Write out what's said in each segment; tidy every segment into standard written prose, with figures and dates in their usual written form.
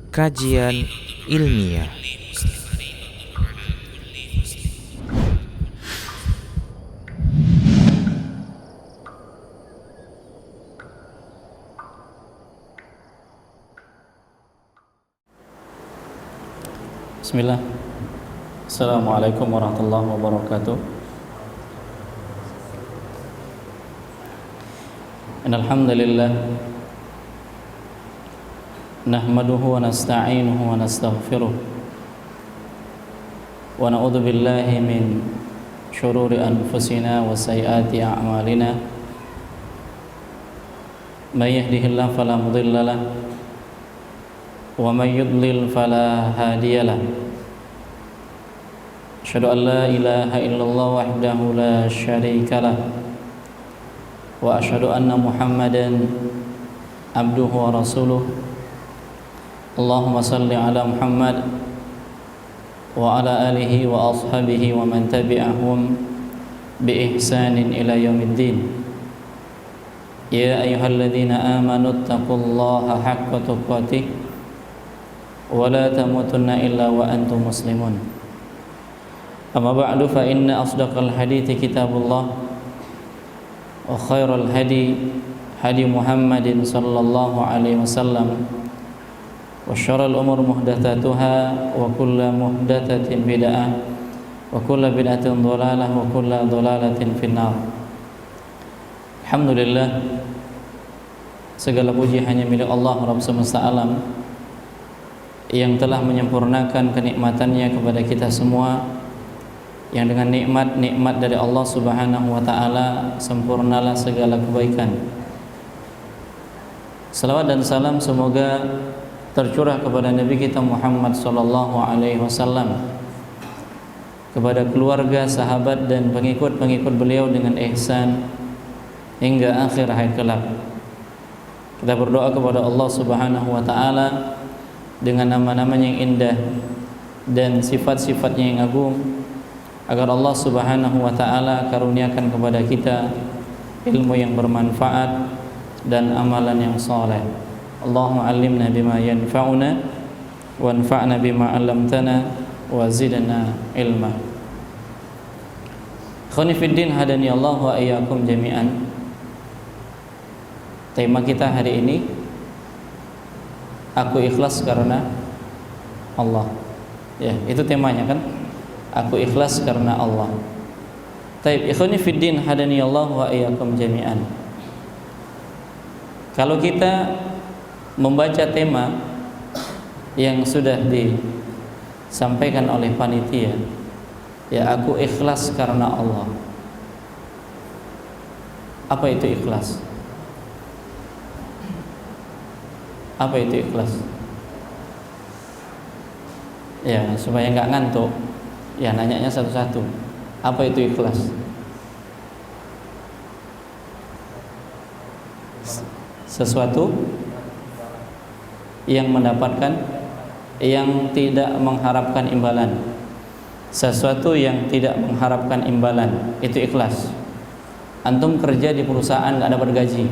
Kajian ilmiah. Bismillah. Assalamualaikum warahmatullahi wabarakatuh. Innal hamdalillah nahmaduhu wa nasta'inuhu wa nastaghfiruh wa na'udzu billahi min syururi anfusina wa sayyiati a'malina. May yahdihillahu fala mudilla lahu wa may yudlil fala hadiyalah. Asyhadu an la ilaha illallah wahdahu la syarikalah wa asyhadu anna Muhammadan abduhu wa rasuluh. Allahumma salli ala Muhammad wa ala alihi wa ashabihi wa man tabi'ahum bi ihsanin ila yaumiddin. Ya ayyuhalladzina amanu taqullaha haqqa tuqatih wa la tamutunna illa wa antum muslimun. Amma ba'du, fa inna asdaqal hadithi kitabullah wa khairal hadi hadi Muhammadin sallallahu alaihi wasallam wa syarrul umur muhdatsatuha wa kullu muhdatsatin bid'ah wa kullu bid'atin dhalalah wa kullu dhalalatin finnar. Alhamdulillah, segala puji hanya milik Allah Rabb semesta alam yang telah menyempurnakan kenikmatannya kepada kita semua, yang dengan nikmat-nikmat dari Allah Subhanahu wa taala sempurnalah segala kebaikan. Salawat dan salam semoga tercurah kepada Nabi kita Muhammad sallallahu alaihi wasallam, kepada keluarga, sahabat dan pengikut-pengikut beliau dengan ihsan hingga akhir hayat kelak. Kita berdoa kepada Allah Subhanahu wa taala dengan nama-namanya yang indah dan sifat-sifatnya yang agung, agar Allah Subhanahu wa taala karuniakan kepada kita ilmu yang bermanfaat dan amalan yang saleh. Allahumma 'allimna bima yanfa'una wanfa'na bima 'allamtana wa zidna ilma. Ikhwani fid din, hadani Allah wa iyyakum jami'an. Tema kita hari ini, aku ikhlas karena Allah. Ya, itu temanya kan? Aku ikhlas karena Allah. Taib, ikhwani fiddin hadani Allah wa iyyakum jami'an. Kalau kita membaca tema yang sudah disampaikan oleh panitia, ya aku ikhlas karena Allah. Apa itu ikhlas? Apa itu ikhlas? Ya, supaya nggak ngantuk, ya nanyanya satu-satu. Apa itu ikhlas? Sesuatu yang mendapatkan, yang tidak mengharapkan imbalan. Sesuatu yang tidak mengharapkan imbalan, itu ikhlas. Antum kerja di perusahaan nggak dapat gaji,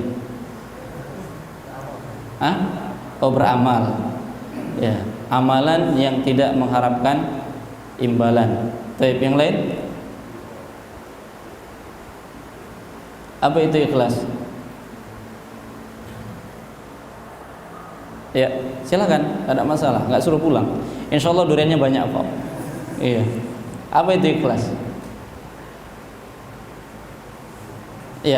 oh beramal, ya amalan yang tidak mengharapkan imbalan. Taib, yang lain? Apa itu ikhlas? Ya, silakan, tidak ada masalah, nggak suruh pulang. Insya Allah duriannya banyak kok. Iya. Apa itu ikhlas? Ya,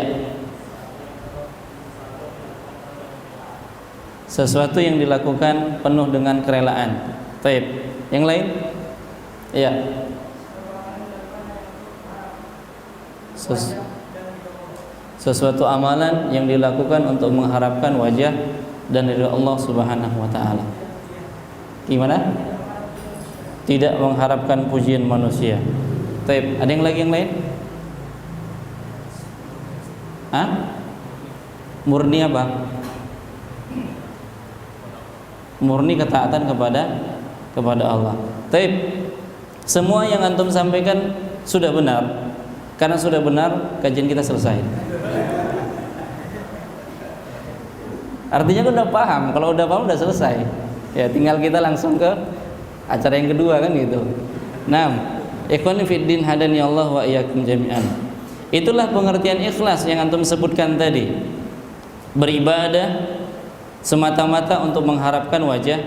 sesuatu yang dilakukan penuh dengan kerelaan. Taib, yang lain? Ya. Sesuatu amalan yang dilakukan untuk mengharapkan wajah dan dari Allah Subhanahu wa taala. Gimana? Tidak mengharapkan pujian manusia. Taib, ada yang lagi yang lain? Murni apa? Murni ketaatan kepada Allah. Taib, semua yang antum sampaikan sudah benar. Karena sudah benar, kajian kita selesai. Artinya kan udah paham. Kalau udah paham udah selesai. Ya, tinggal kita langsung ke acara yang kedua kan gitu. Nah, ikhwani fiddin hadani Allah wa iyyakum jami'an. Itulah pengertian ikhlas yang antum sebutkan tadi. Beribadah semata-mata untuk mengharapkan wajah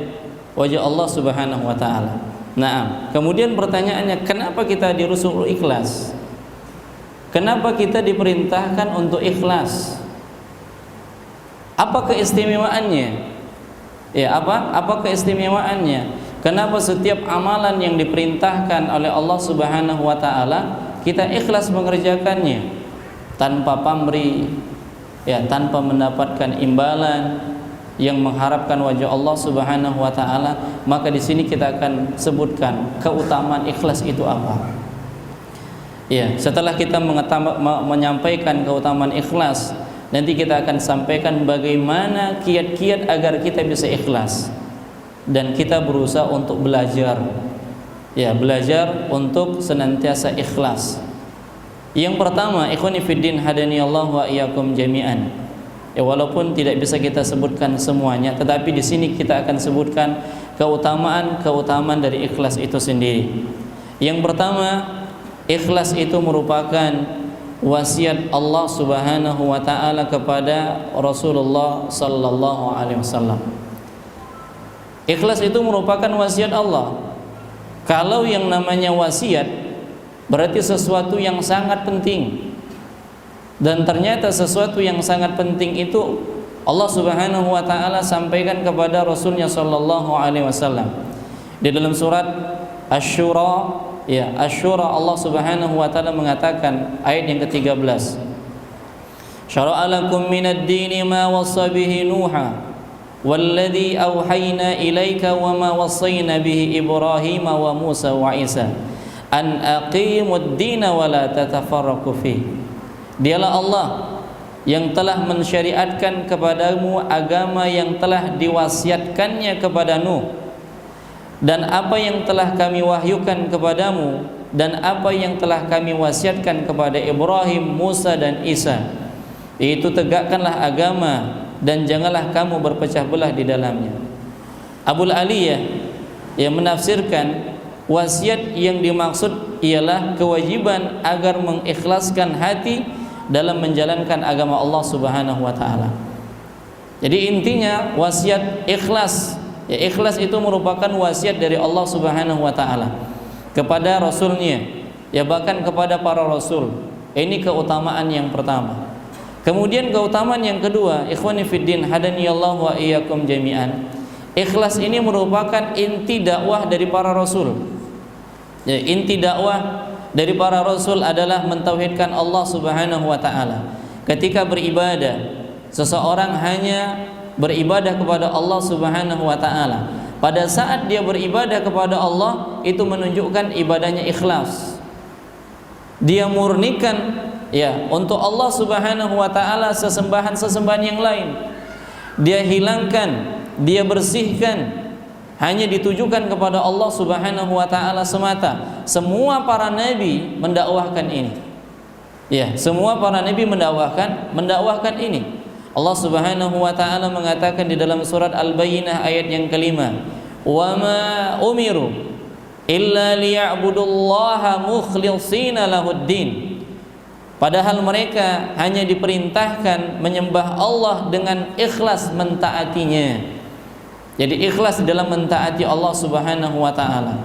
Allah Subhanahu wa taala. Nah, kemudian pertanyaannya, kenapa kita disuruh ikhlas? Kenapa kita diperintahkan untuk ikhlas? Apa keistimewaannya? Ya, apa keistimewaannya? Kenapa setiap amalan yang diperintahkan oleh Allah Subhanahu wa taala kita ikhlas mengerjakannya tanpa pamrih, ya, tanpa mendapatkan imbalan, yang mengharapkan wajah Allah Subhanahu wa taala? Maka di sini kita akan sebutkan keutamaan ikhlas itu apa. Ya, setelah kita menyampaikan keutamaan ikhlas, nanti kita akan sampaikan bagaimana kiat-kiat agar kita bisa ikhlas. Dan kita berusaha untuk belajar. Ya, belajar untuk senantiasa ikhlas. Yang pertama, ikhwani fiddin hadani Allah wa iyyakum jami'an. Ya, walaupun tidak bisa kita sebutkan semuanya, tetapi di sini kita akan sebutkan keutamaan dari ikhlas itu sendiri. Yang pertama, ikhlas itu merupakan wasiat Allah Subhanahu wa taala kepada Rasulullah sallallahu alaihi wasallam. Ikhlas itu merupakan wasiat Allah. Kalau yang namanya wasiat berarti sesuatu yang sangat penting. Dan ternyata sesuatu yang sangat penting itu Allah Subhanahu wa taala sampaikan kepada Rasulnya sallallahu alaihi wasallam. Di dalam surat Asy-Syura, ya, Asy-Syura Allah Subhanahu wa taala mengatakan ayat yang ke-13. Syara'a lakum minad dini ma wassa bihi Nuha والذي أوحينا إليك وما وصينا به إبراهيم وموسى وعيسى أن أقيموا الدين ولا تتفرقوا فيه. Dialah Allah yang telah mensyariatkan kepadamu agama yang telah diwasiatkannya kepada Nuh, dan apa yang telah kami wahyukan kepadamu, dan apa yang telah kami wasiatkan kepada Ibrahim, Musa dan Isa, yaitu tegakkanlah agama dan janganlah kamu berpecah belah di dalamnya. Abul Aliyah yang menafsirkan wasiat yang dimaksud ialah kewajiban agar mengikhlaskan hati dalam menjalankan agama Allah Subhanahu wa taala. Jadi intinya wasiat ikhlas, ya, ikhlas itu merupakan wasiat dari Allah Subhanahu wa taala kepada Rasulnya, ya, bahkan kepada para Rasul. Ini keutamaan yang pertama. Kemudian keutamaan yang kedua, ikhwani fiddin hadani Allah wa iyyakum jami'an. Ikhlas ini merupakan inti dakwah dari para rasul. Ya, inti dakwah dari para rasul adalah mentauhidkan Allah Subhanahu wa taala. Ketika beribadah, seseorang hanya beribadah kepada Allah Subhanahu wa taala. Pada saat dia beribadah kepada Allah, itu menunjukkan ibadahnya ikhlas. Dia murnikan, ya, untuk Allah Subhanahu wa taala sesembahan yang lain. Dia hilangkan, dia bersihkan, hanya ditujukan kepada Allah Subhanahu wa taala semata. Semua para nabi mendakwahkan ini. Ya, semua para nabi mendakwahkan ini. Allah Subhanahu wa taala mengatakan di dalam surat Al-Bayyinah ayat yang kelima, "Wa ma umiru illa liya'budullaha mukhlishina lahuddin." Padahal mereka hanya diperintahkan menyembah Allah dengan ikhlas mentaatinya. Jadi ikhlas dalam mentaati Allah Subhanahu wa taala.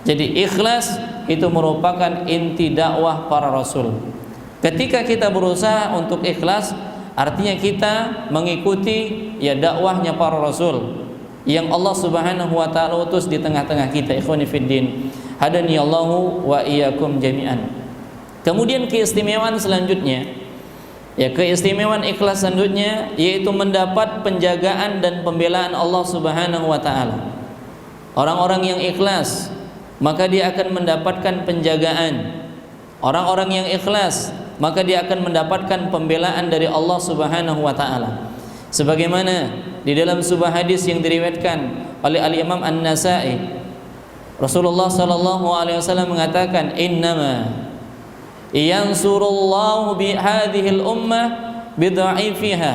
Jadi ikhlas itu merupakan inti dakwah para rasul. Ketika kita berusaha untuk ikhlas, artinya kita mengikuti, ya, dakwahnya para rasul yang Allah Subhanahu wa taala utus di tengah-tengah kita. Ikhwani fiddin hadani Allahu wa iyyakum jami'an. Kemudian keistimewaan selanjutnya, ya, keistimewaan ikhlas selanjutnya yaitu mendapat penjagaan dan pembelaan Allah Subhanahu wa taala. Orang-orang yang ikhlas, maka dia akan mendapatkan penjagaan. Orang-orang yang ikhlas, maka dia akan mendapatkan pembelaan dari Allah Subhanahu wa taala. Sebagaimana di dalam sebuah hadis yang diriwayatkan oleh Al-Imam An-Nasa'i, Rasulullah sallallahu alaihi wasallam mengatakan, "Innama yansurullahu bi hadhil ummah bidha'ifiha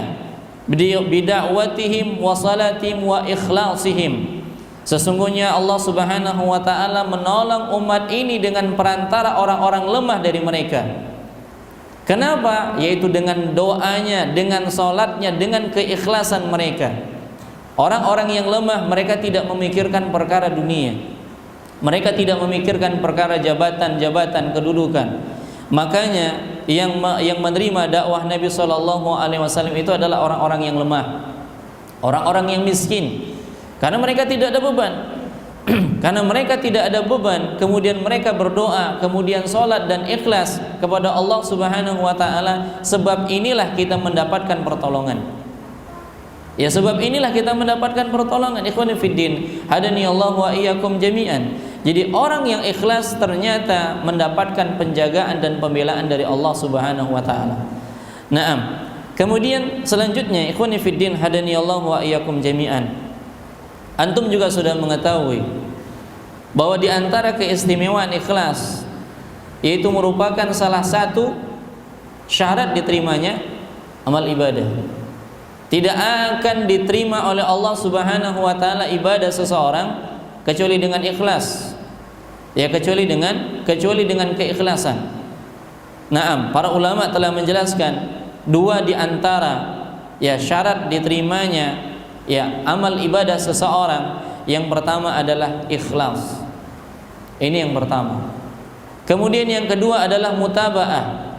bidakwatihim wa salatihim wa ikhlasihim. Sesungguhnya Allah Subhanahu wa taala menolong umat ini dengan perantara orang-orang lemah dari mereka. Kenapa? Yaitu dengan doanya, dengan salatnya, dengan keikhlasan mereka. Orang-orang yang lemah, mereka tidak memikirkan perkara dunia. Mereka tidak memikirkan perkara jabatan-jabatan, kedudukan. Makanya yang menerima dakwah Nabi SAW itu adalah orang-orang yang lemah, orang-orang yang miskin, karena mereka tidak ada beban. Karena mereka tidak ada beban, kemudian mereka berdoa, kemudian sholat dan ikhlas kepada Allah Subhanahu wa taala. Sebab inilah kita mendapatkan pertolongan. Ya, sebab inilah kita mendapatkan pertolongan. Ikhwani fiddin, hadani Allah wa iyyakum jami'an. Jadi orang yang ikhlas ternyata mendapatkan penjagaan dan pembelaan dari Allah Subhanahu wa taala. Naam. Kemudian selanjutnya, ikhwani fiddin, hadani Allah wa iyyakum jami'an. Antum juga sudah mengetahui bahwa di antara keistimewaan ikhlas, yaitu merupakan salah satu syarat diterimanya amal ibadah. Tidak akan diterima oleh Allah Subhanahu wa taala ibadah seseorang kecuali dengan ikhlas. Ya, kecuali dengan keikhlasan. Naam, para ulama telah menjelaskan dua di antara ya syarat diterimanya ya amal ibadah seseorang. Yang pertama adalah ikhlas. Ini yang pertama. Kemudian yang kedua adalah mutaba'ah.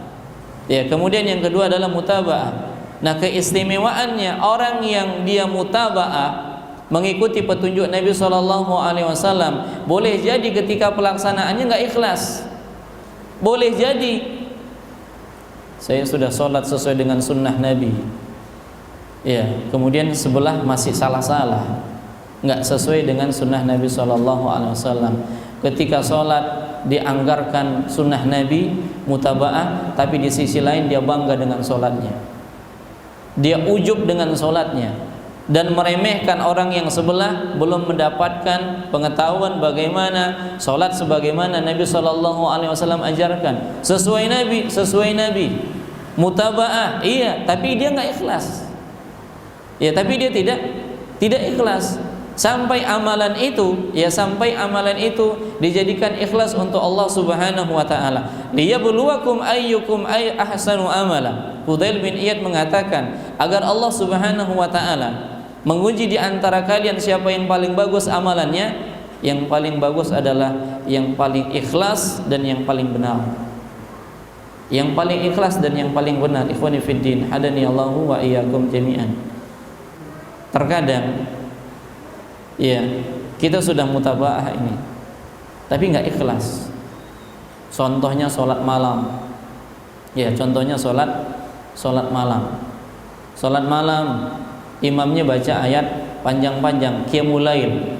Ya, kemudian yang kedua adalah mutaba'ah. Nah, keistimewaannya orang yang dia mutaba'ah, mengikuti petunjuk Nabi SAW, boleh jadi ketika pelaksanaannya nggak ikhlas. Boleh jadi saya sudah sholat sesuai dengan sunnah Nabi, ya, kemudian sebelah masih salah-salah, nggak sesuai dengan sunnah Nabi SAW. Ketika sholat dianggarkan sunnah Nabi, mutaba'ah, tapi di sisi lain dia bangga dengan sholatnya, dia ujub dengan sholatnya, dan meremehkan orang yang sebelah belum mendapatkan pengetahuan bagaimana sholat sebagaimana Nabi SAW ajarkan. Sesuai Nabi, mutaba'ah, iya, tapi dia nggak ikhlas. Ya, tapi dia tidak ikhlas. Sampai amalan itu dijadikan ikhlas untuk Allah Subhanahu wa taala. Liyabluwakum ayyukum ahsanu amala. Fudail bin Iyad mengatakan agar Allah Subhanahu wa taala menguji di antara kalian siapa yang paling bagus amalannya. Yang paling bagus adalah yang paling ikhlas dan yang paling benar. Yang paling ikhlas dan yang paling benar. Ikhwani fiddin, hadani Allahu wa iyyakum jami'an. Terkadang ya, kita sudah mutaba'ah ini, tapi nggak ikhlas. Contohnya sholat malam. Ya, contohnya sholat malam. Sholat malam, imamnya baca ayat panjang-panjang, qiyamul lail,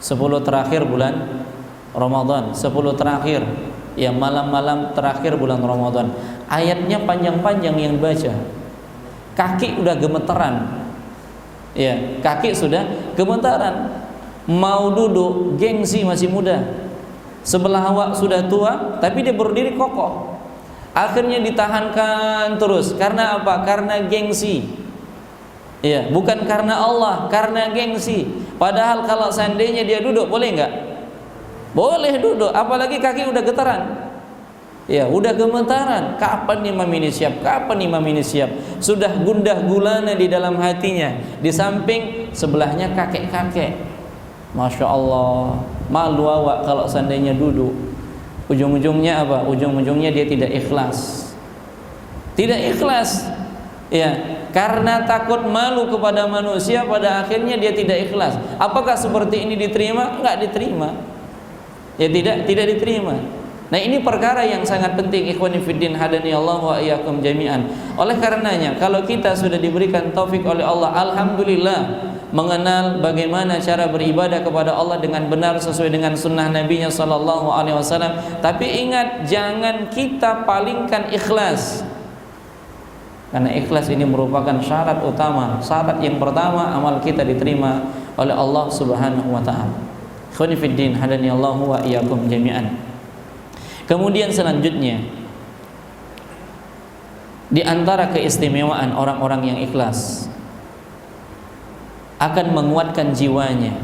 10 terakhir bulan Ramadan, 10 terakhir, ya malam-malam terakhir bulan Ramadan. Ayatnya panjang-panjang yang baca. Kaki udah gemeteran. Ya, kaki sudah gemetaran, mau duduk gengsi masih muda, sebelah awak sudah tua, tapi dia berdiri kokoh. Akhirnya ditahankan terus. Karena apa? Karena gengsi. Ya, bukan karena Allah, karena gengsi. Padahal kalau seandainya dia duduk, boleh nggak? Boleh duduk, apalagi kaki udah getaran. Ya, udah gemetaran. Kapan imam ini siap? Kapan imam ini siap? Sudah gundah gulana di dalam hatinya. Di samping sebelahnya kakek-kakek. Masya Allah, malu awak kalau seandainya duduk. Ujung-ujungnya apa? Ujung-ujungnya dia tidak ikhlas. Tidak ikhlas. Ya, karena takut malu kepada manusia, pada akhirnya dia tidak ikhlas. Apakah seperti ini diterima? Enggak diterima. Ya, tidak diterima. Nah, ini perkara yang sangat penting, ikhwani fiddin, hadani Allah wa iyyakum jami'an. Oleh karenanya, kalau kita sudah diberikan taufik oleh Allah, alhamdulillah, mengenal bagaimana cara beribadah kepada Allah dengan benar sesuai dengan sunnah Nabi-Nya sallallahu alaihi wasallam. Tapi ingat, jangan kita palingkan ikhlas. Karena ikhlas ini merupakan syarat utama. Syarat yang pertama, amal kita diterima oleh Allah Subhanahu wa taala. Ikhwani fiddin, hadani Allah wa iyyakum jami'an. Kemudian selanjutnya, di antara keistimewaan orang-orang yang ikhlas, akan menguatkan jiwanya.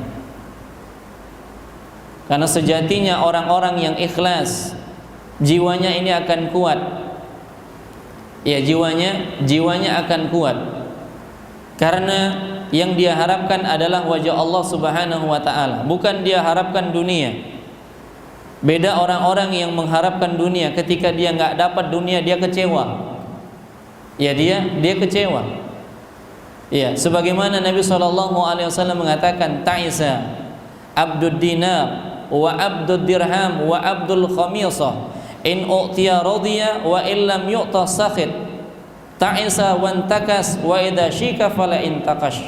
Karena sejatinya orang-orang yang ikhlas, jiwanya ini akan kuat. Ya, jiwanya akan kuat. Karena yang dia harapkan adalah wajah Allah Subhanahu wa taala, bukan dia harapkan dunia. Beda orang-orang yang mengharapkan dunia, ketika dia nggak dapat dunia dia kecewa. Ya, dia kecewa. Ya, sebagaimana Nabi SAW mengatakan, ta'isa abdud dinar wa abdud dirham wa abdul khamisah in u'tiya radiya wa illam yu'ta sakhit, ta'isa wantakas wa idza syika fala intakash.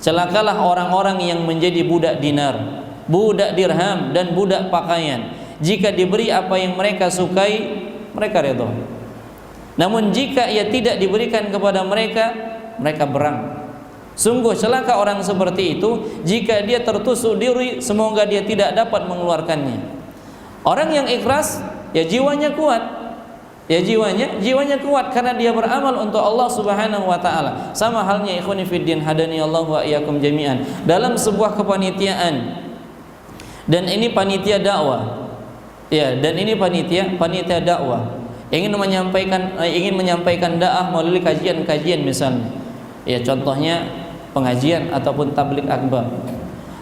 Celakalah orang-orang yang menjadi budak dinar, budak dirham, dan budak pakaian. Jika diberi apa yang mereka sukai, mereka redha. Namun jika ia tidak diberikan kepada mereka, mereka berang. Sungguh celaka orang seperti itu jika dia tertusuk diri, semoga dia tidak dapat mengeluarkannya. Orang yang ikhlas, ya jiwanya kuat. Ya jiwanya kuat karena dia beramal untuk Allah Subhanahu wa taala. Sama halnya ikhwani fiddin hadani Allah wa iyyakum jami'an. Dalam sebuah kepanitiaan, dan ini panitia dakwah. Ya, dan ini panitia dakwah. Ingin menyampaikan dakwah melalui kajian-kajian misalnya. Ya, contohnya pengajian ataupun tabligh akbar.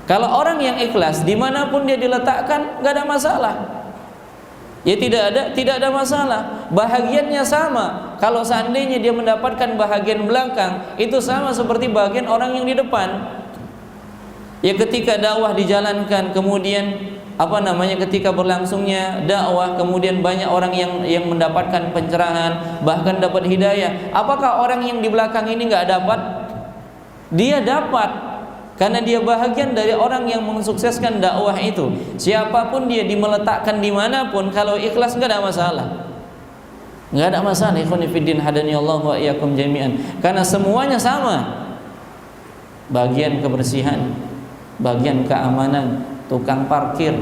Kalau orang yang ikhlas dimanapun dia diletakkan, nggak ada masalah. Ya, tidak ada masalah. Bahagiannya sama. Kalau seandainya dia mendapatkan bahagian belakang, itu sama seperti bahagian orang yang di depan. Ya, ketika dakwah dijalankan, kemudian ketika berlangsungnya dakwah, kemudian banyak orang yang mendapatkan pencerahan, bahkan dapat hidayah. Apakah orang yang di belakang ini nggak dapat? Dia dapat. Karena dia bahagian dari orang yang mensukseskan dakwah itu. Siapapun dia dimeletakkan dimanapun, kalau ikhlas nggak ada masalah. Nggak ada masalah. Ikhwani fiddin hadani Allah wa iyyakum jami'an. Karena semuanya sama. Bagian kebersihan, bagian keamanan, tukang parkir,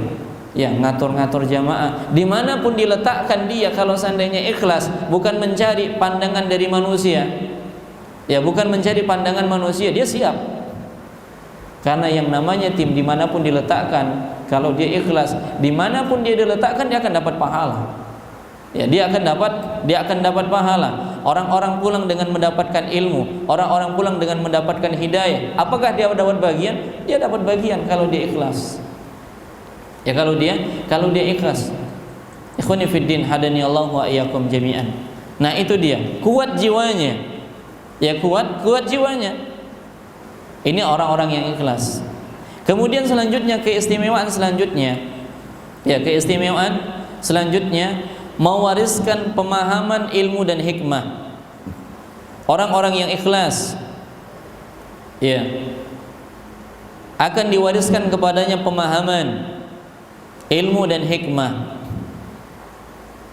ya ngatur-ngatur jamaah. Dimanapun diletakkan dia, kalau seandainya ikhlas, bukan mencari pandangan dari manusia. Ya, bukan mencari pandangan manusia, dia siap. Karena yang namanya tim dimanapun diletakkan, kalau dia ikhlas, dimanapun dia diletakkan dia akan dapat pahala. Ya, dia akan dapat pahala. Orang-orang pulang dengan mendapatkan ilmu, orang-orang pulang dengan mendapatkan hidayah. Apakah dia dapat bagian? Dia dapat bagian kalau dia ikhlas. Ya, kalau dia ikhlas. Ikhwani fiddin hadani Allah wa iyyakum jami'an. Nah, itu dia, kuat jiwanya. Ya, kuat jiwanya. Ini orang-orang yang ikhlas. Kemudian selanjutnya, keistimewaan selanjutnya mewariskan pemahaman ilmu dan hikmah. Orang-orang yang ikhlas, ya, akan diwariskan kepadanya pemahaman ilmu dan hikmah.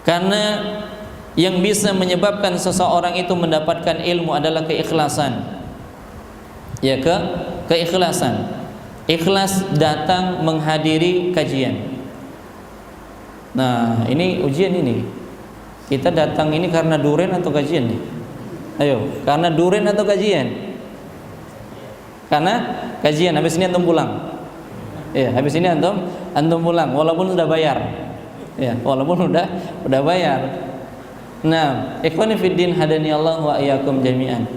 Karena yang bisa menyebabkan seseorang itu mendapatkan ilmu adalah keikhlasan. Ya, keikhlasan. Ikhlas datang menghadiri kajian. Nah, ini ujian ini. Kita datang ini karena duren atau kajian nih? Ayo, karena duren atau kajian? Karena kajian. Habis ini antum pulang. Ya, habis ini antum pulang walaupun sudah bayar. Ya, walaupun udah bayar. Nah, ikhwani fiddin hadani Allah wa iyyakum jami'an.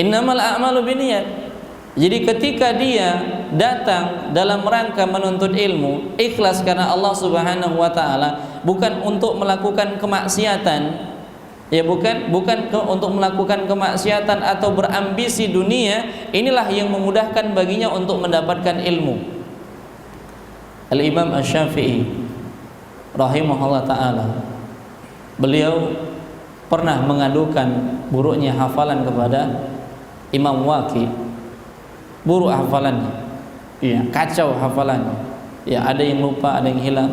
Innamal a'malu binniyat. Jadi ketika dia datang dalam rangka menuntut ilmu, ikhlas karena Allah Subhanahu wa taala, bukan untuk melakukan kemaksiatan. Ya, bukan untuk melakukan kemaksiatan atau berambisi dunia, inilah yang memudahkan baginya untuk mendapatkan ilmu. Al-Imam Asy-Syafi'i rahimahullah taala, beliau pernah mengadukan buruknya hafalan kepada Imam Waqi. Buruk hafalannya, ya, kacau hafalannya, ya, ada yang lupa, ada yang hilang.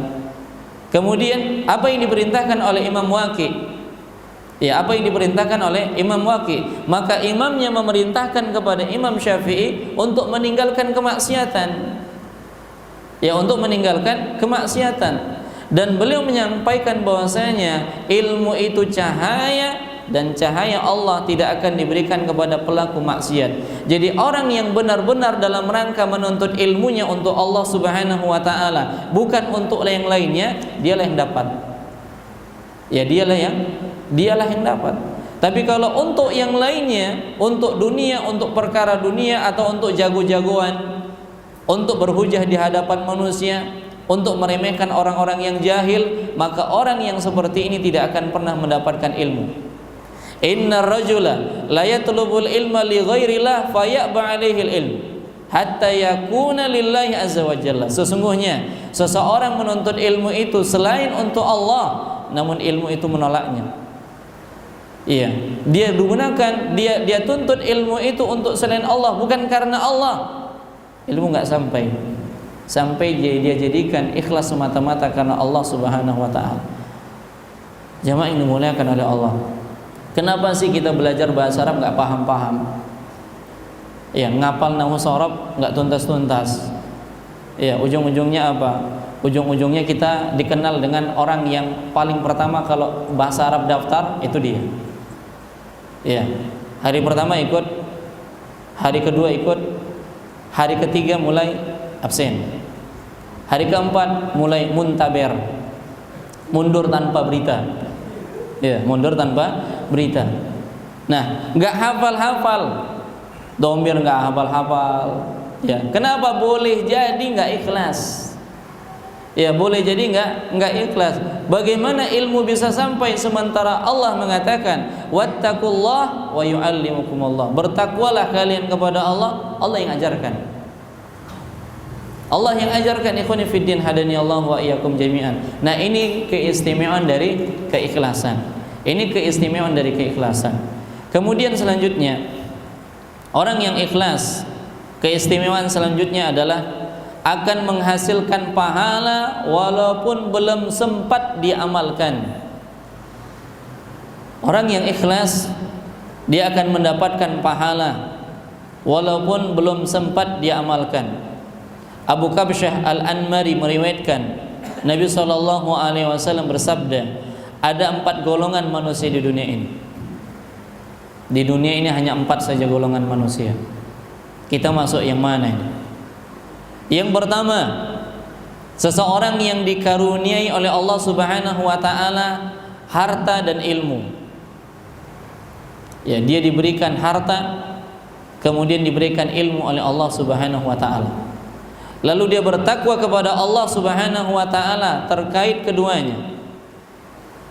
Kemudian apa yang diperintahkan oleh Imam Waqi? Ya, apa yang diperintahkan oleh Imam Waqi? Maka imamnya memerintahkan kepada Imam Syafi'i untuk meninggalkan kemaksiatan. Ya, untuk meninggalkan kemaksiatan. Dan beliau menyampaikan bahwasanya ilmu itu cahaya dan cahaya Allah tidak akan diberikan kepada pelaku maksiat. Jadi orang yang benar-benar dalam rangka menuntut ilmunya untuk Allah Subhanahu wa taala, bukan untuk yang lainnya, dialah yang dapat. Ya, dialah yang dapat. Tapi kalau untuk yang lainnya, untuk dunia, untuk perkara dunia, atau untuk jago-jagoan, untuk berhujah di hadapan manusia, untuk meremehkan orang-orang yang jahil, maka orang yang seperti ini tidak akan pernah mendapatkan ilmu. Innar rajula la yatlubul ilma li ghairillah fayaba alaihi ilm hatta yakuna lillahi azza wa jalla. Sesungguhnya seseorang menuntut ilmu itu selain untuk Allah, namun ilmu itu menolaknya. Iya, dia gunakan, dia tuntut ilmu itu untuk selain Allah, bukan karena Allah. Ilmu enggak sampai dia jadikan ikhlas semata-mata karena Allah Subhanahu wa taala. Jamaah yang dimuliakan oleh Allah. Kenapa sih kita belajar bahasa Arab enggak paham-paham? Ya, ngapal nahwu sorob enggak tuntas-tuntas. Ya, ujung-ujungnya apa? Ujung-ujungnya kita dikenal dengan orang yang paling pertama kalau bahasa Arab daftar itu dia. Ya, hari pertama ikut, hari kedua ikut, hari ketiga mulai absen, hari keempat mulai muntaber, mundur tanpa berita. Ya, mundur tanpa berita. Nah, nggak hafal-hafal, domir nggak hafal-hafal. Ya, kenapa? Boleh jadi nggak ikhlas. Ya, boleh jadi nggak ikhlas. Bagaimana ilmu bisa sampai sementara Allah mengatakan wattaqullah wa yu'allimukumullah. Bertakwalah kalian kepada Allah, Allah yang ajarkan. Allah yang ajarkan, ikhwani fiddin hadani Allah wa iyyakum jami'an. Nah, ini keistimewaan dari keikhlasan. Ini keistimewaan dari keikhlasan. Kemudian selanjutnya, orang yang ikhlas, keistimewaan selanjutnya adalah akan menghasilkan pahala walaupun belum sempat diamalkan. Orang yang ikhlas, dia akan mendapatkan pahala walaupun belum sempat diamalkan. Abu Kabsyah Al-Anmari meriwayatkan Nabi SAW bersabda, ada 4 golongan manusia di dunia ini. Di dunia ini hanya 4 saja golongan manusia. Kita masuk yang mana ini? Yang pertama, seseorang yang dikaruniai oleh Allah Subhanahu wa taala harta dan ilmu. Ya, dia diberikan harta, kemudian diberikan ilmu oleh Allah Subhanahu wa taala. Lalu dia bertakwa kepada Allah Subhanahu wa taala terkait keduanya.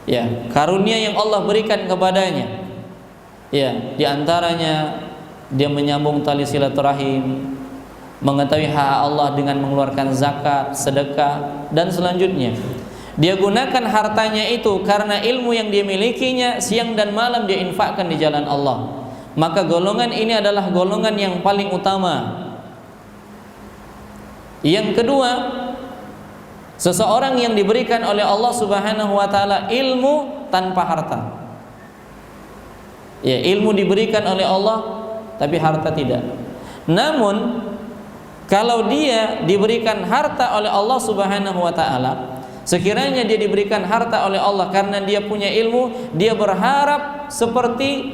Ya, karunia yang Allah berikan kepadanya. Ya, di antaranya dia menyambung tali silaturahim, mengetahui hak Allah dengan mengeluarkan zakat, sedekah, dan selanjutnya dia gunakan hartanya itu karena ilmu yang dia milikinya, siang dan malam dia infakkan di jalan Allah. Maka golongan ini adalah golongan yang paling utama. Yang kedua, seseorang yang diberikan oleh Allah Subhanahu wa taala ilmu tanpa harta. Ya, ilmu diberikan oleh Allah tapi harta tidak. Namun kalau dia diberikan harta oleh Allah Subhanahu wa taala, sekiranya dia diberikan harta oleh Allah karena dia punya ilmu, dia berharap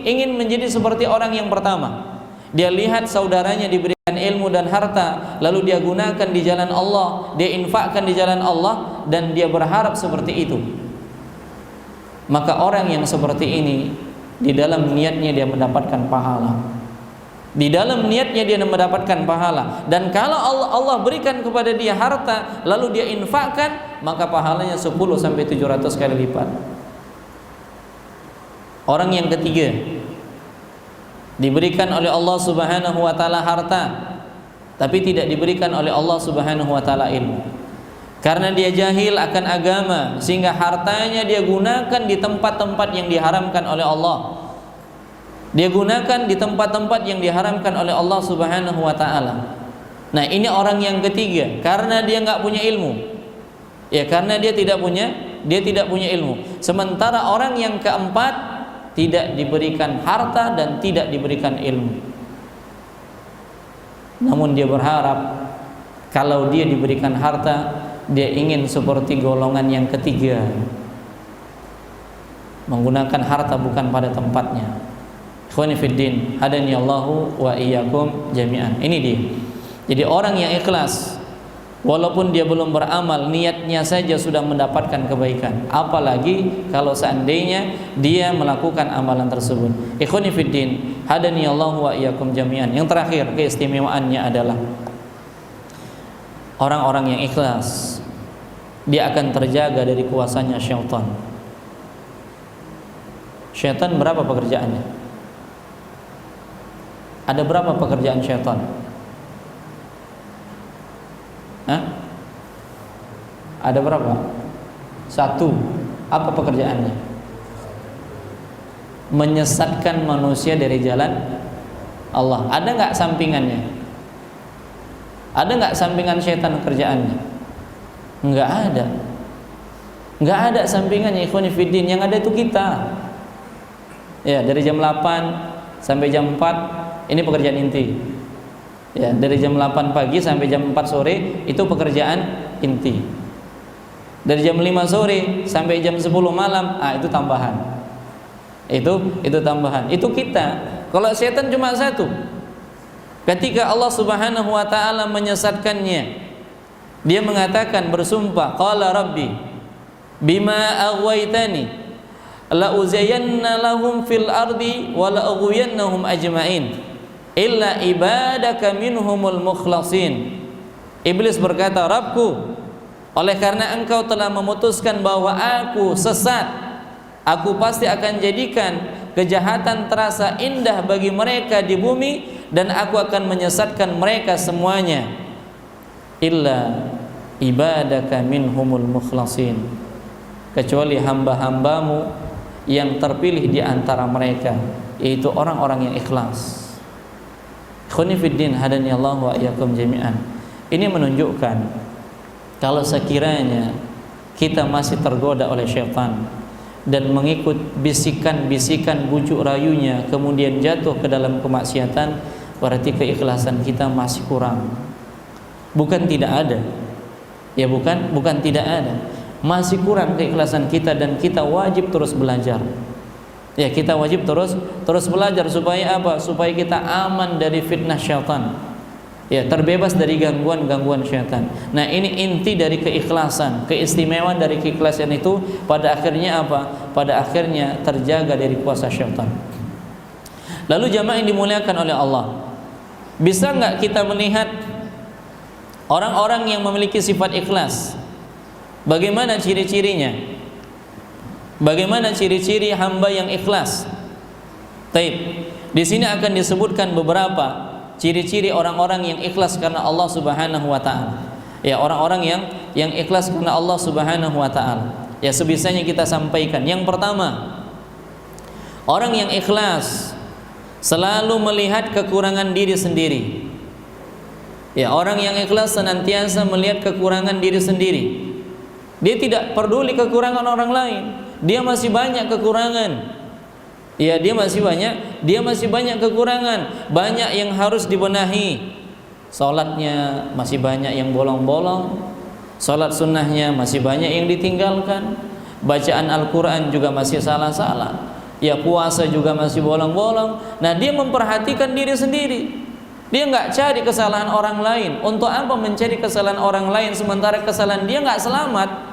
ingin menjadi seperti orang yang pertama. Dia lihat saudaranya diberikan ilmu dan harta, lalu dia gunakan di jalan Allah, dia infakkan di jalan Allah, dan dia berharap seperti itu. Maka orang yang seperti ini, di dalam niatnya dia mendapatkan pahala. Di dalam niatnya dia mendapatkan pahala. Dan kalau Allah berikan kepada dia harta lalu dia infakkan, maka pahalanya 10 sampai 700 kali lipat. Orang yang ketiga, diberikan oleh Allah Subhanahu wa taala harta tapi tidak diberikan oleh Allah Subhanahu wa taala ilmu. Karena dia jahil akan agama sehingga hartanya dia gunakan di tempat-tempat yang diharamkan oleh Allah. Dia gunakan di tempat-tempat yang diharamkan oleh Allah Subhanahu wa taala. Nah, ini orang yang ketiga, karena dia enggak punya ilmu. Ya, karena dia tidak punya ilmu. Sementara orang yang keempat tidak diberikan harta dan tidak diberikan ilmu. Namun dia berharap kalau dia diberikan harta, dia ingin seperti golongan yang ketiga. menggunakan harta bukan pada tempatnya. Ikhwani fiddin, hadani Allahu wa iyyakum jami'an. Ini dia. Jadi orang yang ikhlas, walaupun dia belum beramal, niatnya saja sudah mendapatkan kebaikan. Apalagi kalau seandainya dia melakukan amalan tersebut. Ikhwani fiddin, hadani Allahu wa iyyakum jami'an. Yang terakhir, keistimewaannya adalah orang-orang yang ikhlas, dia akan terjaga dari kuasanya syaitan. Syaitan berapa pekerjaannya? Ada berapa pekerjaan syaitan? Ada berapa? 1. Apa pekerjaannya? Menyesatkan manusia dari jalan Allah. Ada nggak sampingannya? Ada nggak sampingan syaitan kerjaannya? Nggak ada. Nggak ada sampingannya, ikhwani fiddin. Yang ada itu kita. Ya, dari jam 8 sampai jam 4 ini pekerjaan inti. Ya, dari jam 8 pagi sampai jam 4 sore itu pekerjaan inti. Dari jam 5 sore sampai jam 10 malam, itu tambahan. Itu tambahan. Itu kita. Kalau setan cuma 1. Ketika Allah Subhanahu wa taala menyesatkannya, dia mengatakan, bersumpah, qala rabbi bima aghwaytani la uzayyanna lahum fil ardi wa la aghwiyannahum ajma'in illa ibadaka minhumul mukhlasin. Iblis berkata, Rabbku, oleh karena engkau telah memutuskan bahwa aku sesat, aku pasti akan jadikan kejahatan terasa indah bagi mereka di bumi, dan aku akan menyesatkan mereka semuanya illa ibadaka minhumul mukhlasin, kecuali hamba-hambamu yang terpilih di antara mereka, yaitu orang-orang yang ikhlas. Ikhwani fiddin, hadani Allah wa iyyakum jami'an. Ini menunjukkan kalau sekiranya kita masih tergoda oleh syaitan dan mengikut bisikan-bisikan bujuk rayunya, kemudian jatuh ke dalam kemaksiatan, berarti keikhlasan kita masih kurang. Bukan tidak ada. Ya, bukan tidak ada. Masih kurang keikhlasan kita, dan kita wajib terus belajar. Ya, kita wajib terus belajar supaya apa? Supaya kita aman dari fitnah syaitan. Ya, terbebas dari gangguan-gangguan syaitan. Nah, ini inti dari keikhlasan. Keistimewaan dari keikhlasan itu pada akhirnya apa? Pada akhirnya terjaga dari kuasa syaitan. Lalu jamaah yang dimuliakan oleh Allah, bisa nggak kita melihat orang-orang yang memiliki sifat ikhlas? Bagaimana ciri-cirinya? Bagaimana ciri-ciri hamba yang ikhlas? Taib. Di sini akan disebutkan beberapa ciri-ciri orang-orang yang ikhlas karena Allah Subhanahu wa taala. Ya, orang-orang yang ikhlas karena Allah Subhanahu wa taala. Ya, sebisanya kita sampaikan. Yang pertama, orang yang ikhlas selalu melihat kekurangan diri sendiri. Ya, orang yang ikhlas senantiasa melihat kekurangan diri sendiri. Dia tidak peduli kekurangan orang lain. Dia masih banyak kekurangan. Ya, dia masih banyak kekurangan. Banyak yang harus dibenahi. Salatnya masih banyak yang bolong-bolong. Salat sunnahnya masih banyak yang ditinggalkan. Bacaan Al-Quran juga masih salah-salah. Ya, puasa juga masih bolong-bolong. Nah, dia memperhatikan diri sendiri. Dia nggak cari kesalahan orang lain. Untuk apa mencari kesalahan orang lain sementara kesalahan dia nggak selamat?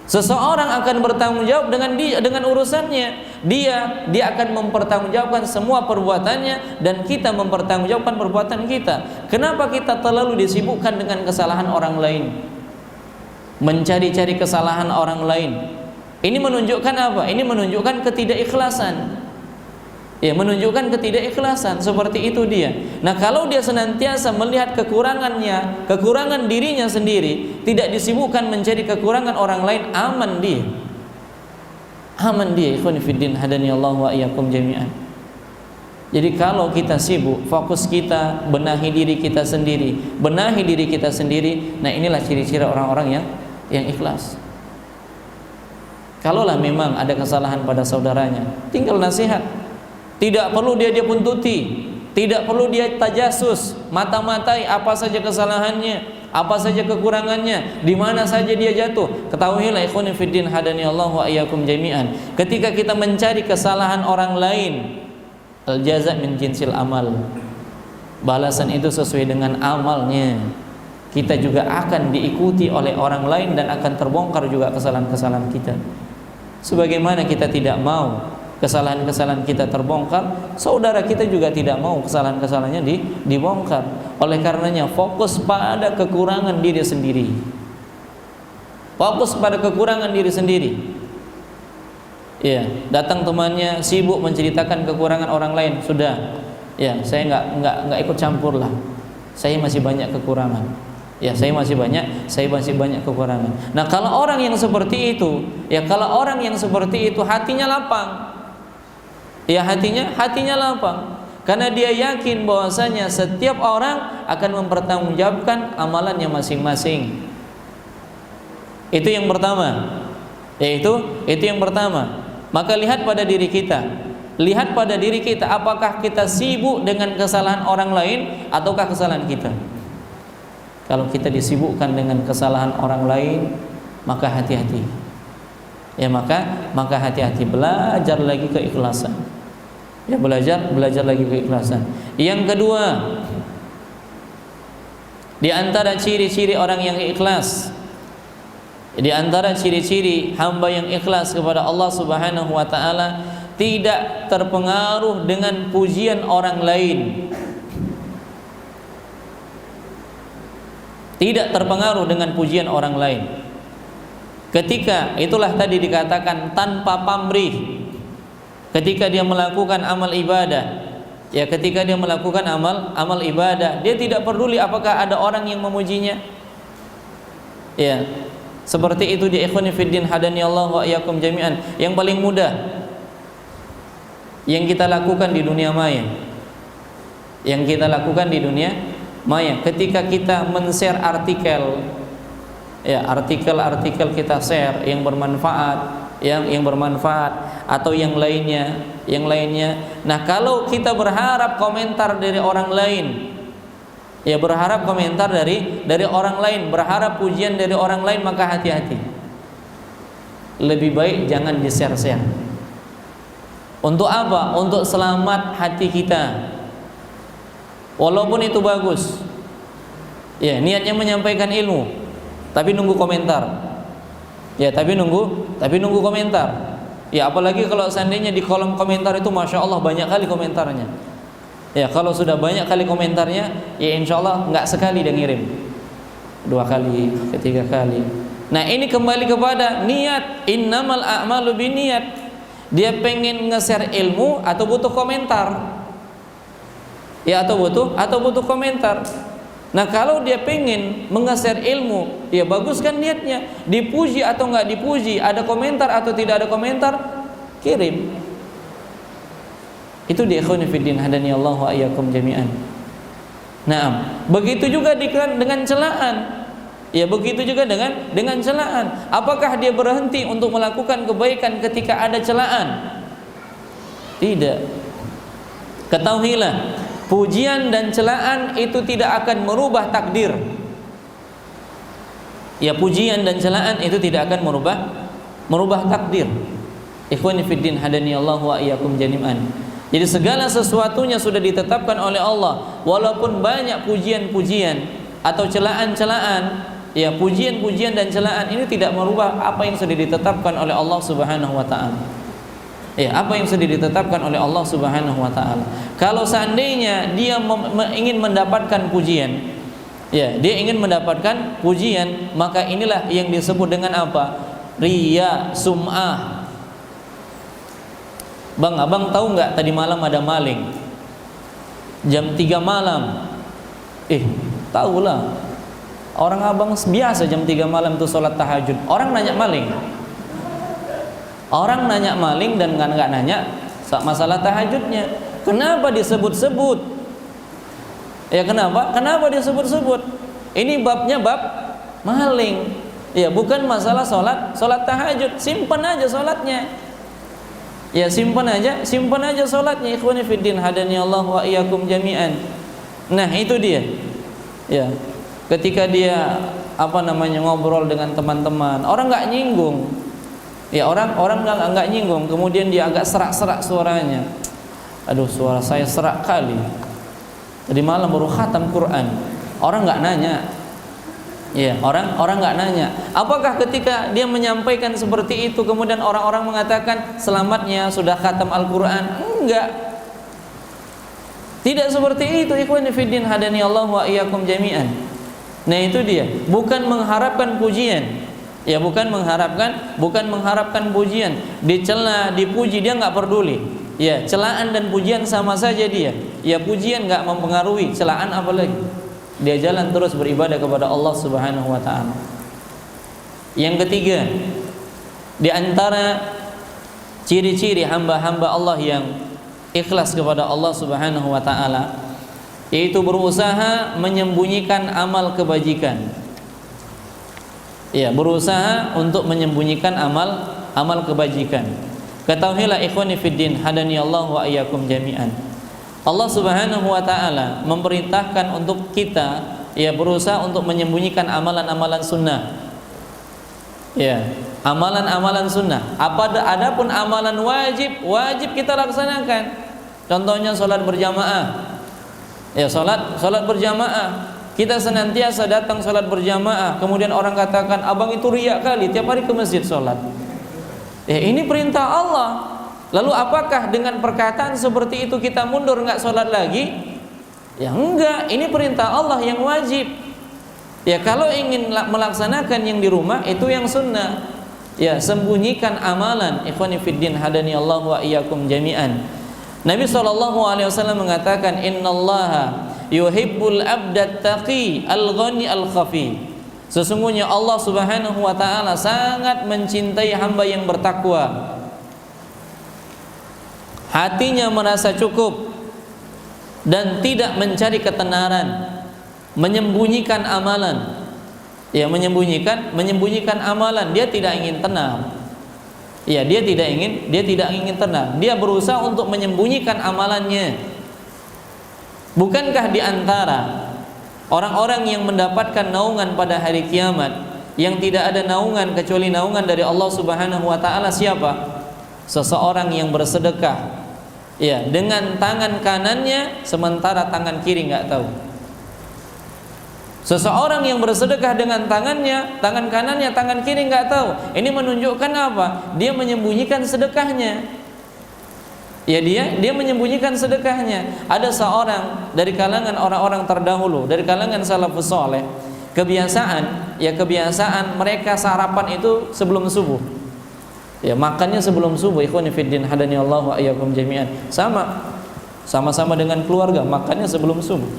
Seseorang akan bertanggung jawab dengan urusannya. Dia akan mempertanggungjawabkan semua perbuatannya, dan kita mempertanggungjawabkan perbuatan kita. Kenapa kita terlalu disibukkan dengan kesalahan orang lain? Mencari-cari kesalahan orang lain. Ini menunjukkan apa? Ini menunjukkan ketidakikhlasan. Ya, menunjukkan ketidakikhlasan. Seperti itu dia. Nah, kalau dia senantiasa melihat kekurangannya, kekurangan dirinya sendiri, tidak disibukkan mencari kekurangan orang lain, aman dia. Aman dia. Ikhwan fiddin, hadani Allah wa iyyakum jami'an. Jadi kalau kita sibuk, fokus kita benahi diri kita sendiri, nah inilah ciri-ciri orang-orang yang ikhlas. Kalaulah memang ada kesalahan pada saudaranya, tinggal nasihat. Tidak perlu dia buntuti, tidak perlu dia tajasus, mata-matai apa saja kesalahannya. apa saja kekurangannya, di mana saja dia jatuh. Ketahuilah ikhwani fiddin hadani Allah wa iyyakum jami'an, ketika kita mencari kesalahan orang lain, al jaza min jinsil amal, balasan itu sesuai dengan amalnya. Kita juga akan diikuti oleh orang lain dan akan terbongkar juga kesalahan-kesalahan kita. Sebagaimana kita tidak mau kesalahan-kesalahan kita terbongkar, saudara kita juga tidak mau kesalahan-kesalahannya dibongkar. Oleh karenanya fokus pada kekurangan diri sendiri. Fokus pada kekurangan diri sendiri. Ya, datang temannya sibuk menceritakan kekurangan orang lain, sudah. Ya, saya nggak ikut campur lah. Saya masih banyak kekurangan. Ya, saya masih banyak kekurangan. Nah, kalau orang yang seperti itu, hatinya lapang. Ya, hatinya lapang. Karena dia yakin bahwasanya setiap orang akan mempertanggungjawabkan amalannya masing-masing. Itu yang pertama. Itu yang pertama. Maka lihat pada diri kita. Lihat pada diri kita, apakah kita sibuk dengan kesalahan orang lain ataukah kesalahan kita? Kalau kita disibukkan dengan kesalahan orang lain, maka hati-hati. Ya, maka hati-hati, belajar lagi keikhlasan. Ya, belajar lagi keikhlasan. Yang kedua, di antara ciri-ciri orang yang ikhlas, di antara ciri-ciri hamba yang ikhlas kepada Allah Subhanahu wa taala, tidak terpengaruh dengan pujian orang lain. Tidak terpengaruh dengan pujian orang lain. Ketika itulah tadi dikatakan tanpa pamrih. Ketika dia melakukan amal ibadah, ya, ketika dia melakukan amal ibadah, dia tidak peduli apakah ada orang yang memujinya. Ya, seperti itu di ikhwani fiddin hadani Allah wa iyyakum jami'an. Yang paling mudah yang kita lakukan di dunia maya, ketika kita men-share artikel, ya, artikel kita share yang bermanfaat, atau yang lainnya. Nah, kalau kita berharap komentar dari orang lain, ya, berharap komentar dari orang lain, berharap pujian dari orang lain, maka hati-hati. Lebih baik jangan di-share. Untuk apa? Untuk selamat hati kita. Walaupun itu bagus, ya, niatnya menyampaikan ilmu, tapi nunggu komentar. Ya, tapi nunggu komentar. Ya, apalagi kalau seandainya di kolom komentar itu masya Allah banyak kali komentarnya. Ya, kalau sudah banyak kali komentarnya, ya insya Allah nggak sekali dia ngirim, 2 kali, 3 kali. Nah, ini kembali kepada niat. Innamal a'malu binniyat. Dia pengen nge-share ilmu atau butuh komentar? Ya, atau butuh komentar. Nah, kalau dia pengen meng-share ilmu, ya bagus kan niatnya. Dipuji atau nggak dipuji, ada komentar atau tidak ada komentar, kirim. Itu di ikhwani fiddin hadani Allah wa iyyakum jami'an. Nah, begitu juga dengan celaan. Ya, begitu juga dengan celaan. Apakah dia berhenti untuk melakukan kebaikan ketika ada celaan? Tidak. Ketahuilah, pujian dan celaan itu tidak akan merubah takdir. Ya, pujian dan celaan itu tidak akan merubah takdir. Ikhwani fiddin hadani Allah wa iyyakum jami'an. Jadi segala sesuatunya sudah ditetapkan oleh Allah. Walaupun banyak pujian-pujian atau celaan-celaan, ya, pujian-pujian dan celaan ini tidak merubah apa yang sudah ditetapkan oleh Allah Subhanahu wa taala. Ya, apa yang sudah ditetapkan oleh Allah Subhanahu wa taala. Kalau seandainya dia ingin mendapatkan pujian, ya, dia ingin mendapatkan pujian, maka inilah yang disebut dengan apa? Riya, sum'ah. Bang, abang tahu nggak tadi malam ada maling? Jam 3 malam. Tahulah. Orang abang biasa jam 3 malam itu sholat tahajud. Orang nanya maling. Orang nanya maling dan nggak nanya masalah tahajudnya. Kenapa disebut-sebut? Ya, kenapa? Kenapa disebut-sebut? Ini babnya bab maling. Ya, bukan masalah sholat tahajud. Simpan aja sholatnya. Ya, simpan aja sholatnya. Ikhwani fiddin hadani Allah wa iyyakum jami'an. Nah, itu dia. Ya. ketika dia ngobrol dengan teman-teman, orang nggak nyinggung. Ya, orang nggak nyinggung, kemudian dia agak serak-serak suaranya. Aduh, suara saya serak kali. Tadi malam baru khatam Quran. Orang nggak nanya. Ya, orang nggak nanya. Apakah ketika dia menyampaikan seperti itu kemudian orang-orang mengatakan selamatnya sudah khatam Al-Quran? Enggak. Tidak seperti itu. Ikhwani fiddin hadani Allah wa iyyakum jami'an. Nah, itu dia. Bukan mengharapkan pujian. Ya, bukan mengharapkan pujian. Dicela, dipuji, dia nggak peduli. Ya, celaan dan pujian sama saja dia. Ya, pujian nggak mempengaruhi, celaan apalagi. Dia jalan terus beribadah kepada Allah Subhanahu wa taala. Yang ketiga, di antara ciri-ciri hamba-hamba Allah yang ikhlas kepada Allah Subhanahu wa taala, yaitu berusaha menyembunyikan amal kebajikan. Ya, berusaha untuk menyembunyikan amal kebajikan. Ketahuilah ikhwani fiddin hadani Allah wa iyyakum jami'an. Allah Subhanahu wa taala memerintahkan untuk kita ya berusaha untuk menyembunyikan amalan-amalan sunnah. Ya, amalan-amalan sunnah. Adapun amalan wajib kita laksanakan. Contohnya salat berjamaah. Ya, salat berjamaah. Kita senantiasa datang salat berjamaah. Kemudian orang katakan, "Abang itu riya kali, tiap hari ke masjid salat." Ya, ini perintah Allah. Lalu apakah dengan perkataan seperti itu kita mundur nggak sholat lagi? Ya enggak, ini perintah Allah yang wajib. Ya, kalau ingin melaksanakan yang di rumah itu yang sunnah. Ya, sembunyikan amalan. Ikhwani fiddin hadani Allah wa iyyakum jami'an. Nabi SAW mengatakan, Innallaha yuhibbul abdat taqi al-ghani al-khafi. Sesungguhnya Allah Subhanahu wa ta'ala sangat mencintai hamba yang bertakwa, hatinya merasa cukup dan tidak mencari ketenaran, menyembunyikan amalan. Ya, menyembunyikan amalan. Dia tidak ingin tenang. Ya, dia tidak ingin tenang. Dia berusaha untuk menyembunyikan amalannya. Bukankah di antara orang-orang yang mendapatkan naungan pada hari kiamat yang tidak ada naungan kecuali naungan dari Allah Subhanahu wa taala siapa? Seseorang yang bersedekah ya dengan tangan kanannya sementara tangan kiri nggak tahu. Seseorang yang bersedekah dengan tangannya, tangan kanannya, tangan kiri nggak tahu. Ini menunjukkan apa? Dia menyembunyikan sedekahnya. Ya, dia menyembunyikan sedekahnya. Ada seorang dari kalangan orang-orang terdahulu, dari kalangan salafus saleh, kebiasaan mereka sarapan itu sebelum subuh. Ya, makannya sebelum subuh. Ikhwani fiddin hadani Allah wa iyyakum jami'an. Sama-sama dengan keluarga makannya sebelum subuh.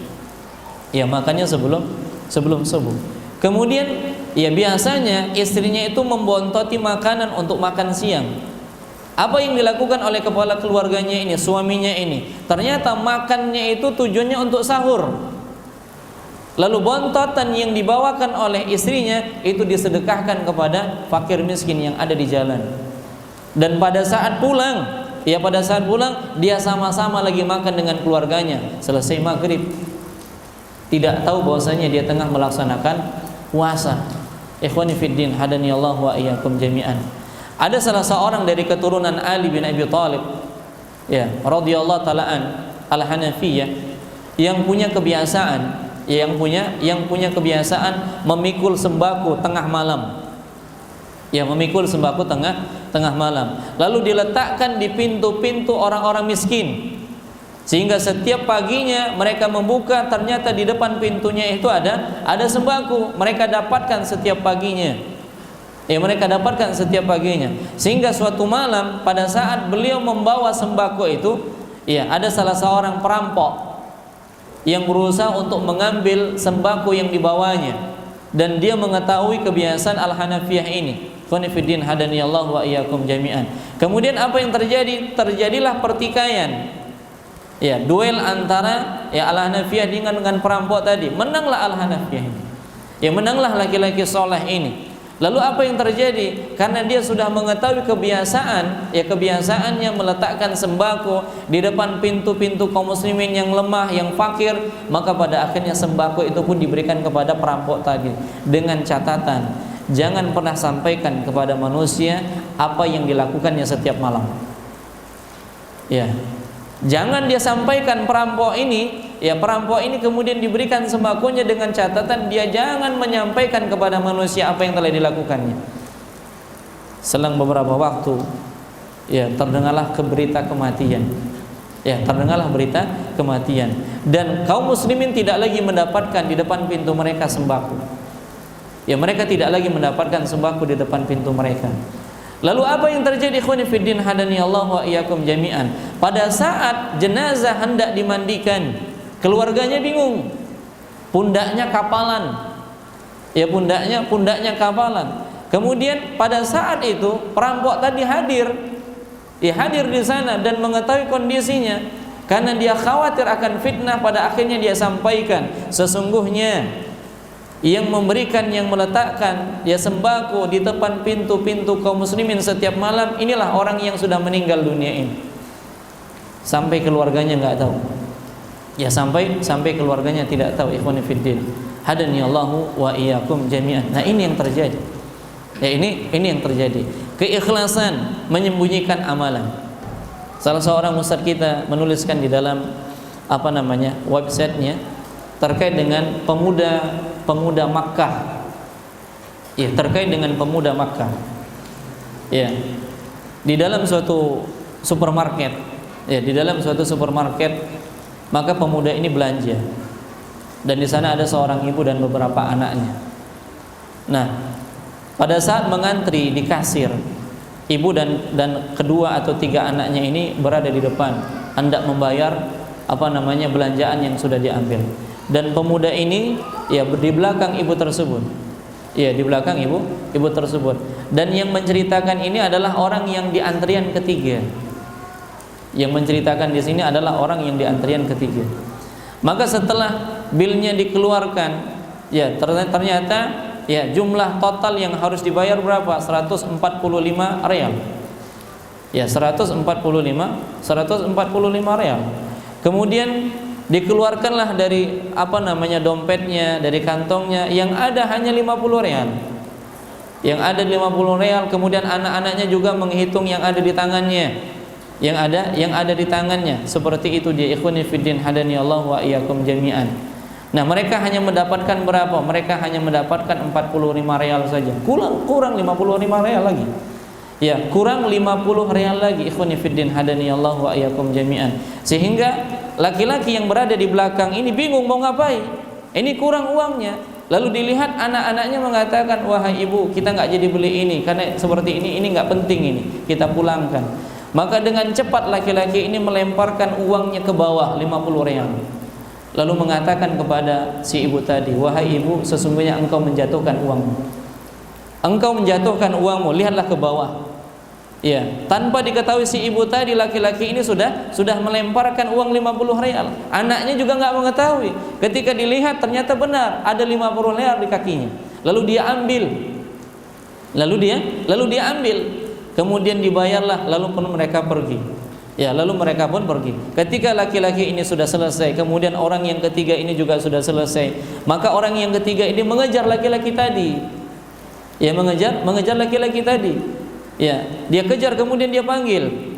Ya, makannya sebelum subuh. Kemudian ya biasanya istrinya itu membontoti makanan untuk makan siang. Apa yang dilakukan oleh kepala keluarganya ini, suaminya ini? Ternyata makannya itu tujuannya untuk sahur. Lalu bontotan yang dibawakan oleh istrinya itu disedekahkan kepada fakir miskin yang ada di jalan. Dan pada saat pulang dia sama-sama lagi makan dengan keluarganya. Selesai maghrib, tidak tahu bahwasanya dia tengah melaksanakan puasa. Ikhwani fiddin hadani Allah wa iyyakum jami'an. Ada salah seorang dari keturunan Ali bin Abi Thalib, ya, radhiyallahu taala al-Hanafiyah, yang punya kebiasaan memikul sembako tengah malam. Ya, memikul sembako tengah malam. Lalu diletakkan di pintu-pintu orang-orang miskin. Sehingga setiap paginya mereka membuka, ternyata di depan pintunya itu ada sembako. Mereka dapatkan setiap paginya. Ya, mereka dapatkan setiap paginya. Sehingga suatu malam pada saat beliau membawa sembako itu, ya, ada salah seorang perampok yang berusaha untuk mengambil sembako yang dibawanya, dan dia mengetahui kebiasaan Al-Hanafiyah ini. Khonifuddin hadani Allah wa iyyakum jami'an. Kemudian apa yang terjadi? Terjadilah pertikaian. Ya, duel antara ya Al-Hanafiyah dengan perampok tadi. Menanglah Al-Hanafiyah ini. Ya, menanglah laki-laki soleh ini. Lalu apa yang terjadi? Karena dia sudah mengetahui kebiasaannya meletakkan sembako di depan pintu-pintu kaum muslimin yang lemah, yang fakir, maka pada akhirnya sembako itu pun diberikan kepada perampok tadi, dengan catatan jangan pernah sampaikan kepada manusia apa yang dilakukannya setiap malam. Ya. Jangan dia sampaikan perampok ini kemudian diberikan sembakonya dengan catatan dia jangan menyampaikan kepada manusia apa yang telah dilakukannya. Selang beberapa waktu, terdengarlah berita kematian. Terdengarlah berita kematian. Dan kaum muslimin tidak lagi mendapatkan di depan pintu mereka sembako. Mereka tidak lagi mendapatkan sembako di depan pintu mereka. Lalu apa yang terjadi, ikhwani fiddin hadani Allah wa iyyakum jami'an? Pada saat jenazah hendak dimandikan, keluarganya bingung. Pundaknya kapalan. Pundaknya kapalan. Kemudian pada saat itu perampok tadi hadir di sana dan mengetahui kondisinya. Karena dia khawatir akan fitnah, pada akhirnya dia sampaikan, sesungguhnya yang memberikan, yang meletakkan sembako di depan pintu-pintu kaum muslimin setiap malam, inilah orang yang sudah meninggal dunia ini. Sampai keluarganya nggak tahu. Sampai keluarganya tidak tahu. Ikhwani fiddin hadani Allahu wa iyyakum jami'an. Nah, ini yang terjadi. Ini yang terjadi. Keikhlasan menyembunyikan amalan. Salah seorang ustaz kita menuliskan di dalam websitenya terkait dengan pemuda Makkah. Terkait dengan pemuda Makkah. Di dalam suatu supermarket, maka pemuda ini belanja. Dan di sana ada seorang ibu dan beberapa anaknya. Nah, pada saat mengantri di kasir, ibu dan kedua atau tiga anaknya ini berada di depan hendak membayar belanjaan yang sudah diambil. Dan pemuda ini di belakang ibu tersebut. Di belakang ibu tersebut. Dan yang menceritakan ini adalah orang yang di antrian ketiga. Yang menceritakan di sini adalah orang yang di antrian ketiga. Maka setelah bilnya dikeluarkan, ternyata jumlah total yang harus dibayar berapa? 145 real. 145 real. Kemudian dikeluarkanlah dari dompetnya, dari kantongnya, yang ada hanya 50 real. Yang ada 50 real. Kemudian anak-anaknya juga menghitung yang ada di tangannya. Yang ada di tangannya. Seperti itu dia, ikhwani fiddin hadani Allah wa iyyakum jami'an. Nah, mereka hanya mendapatkan berapa? Mereka hanya mendapatkan 45 real saja. Kurang 55 real lagi. Kurang 50 real lagi, ikhwani fiddin hadani Allah wa iyyakum jami'an. Sehingga laki-laki yang berada di belakang ini bingung mau ngapain. Ini kurang uangnya. Lalu dilihat anak-anaknya mengatakan, wahai ibu, kita nggak jadi beli ini karena seperti ini nggak penting, ini kita pulangkan. Maka dengan cepat laki-laki ini melemparkan uangnya ke bawah 50 real. Lalu mengatakan kepada si ibu tadi, wahai ibu, sesungguhnya engkau menjatuhkan uangmu. Engkau menjatuhkan uangmu, lihatlah ke bawah. Tanpa diketahui si ibu tadi, laki-laki ini sudah melemparkan uang 50 real. Anaknya juga nggak mengetahui. Ketika dilihat ternyata benar ada 50 real di kakinya. Lalu dia ambil. Kemudian dibayarlah, lalu pun mereka pergi. Lalu mereka pun pergi. Ketika laki-laki ini sudah selesai, kemudian orang yang ketiga ini juga sudah selesai, maka orang yang ketiga ini mengejar laki-laki tadi. Mengejar laki-laki tadi. Dia kejar, kemudian dia panggil.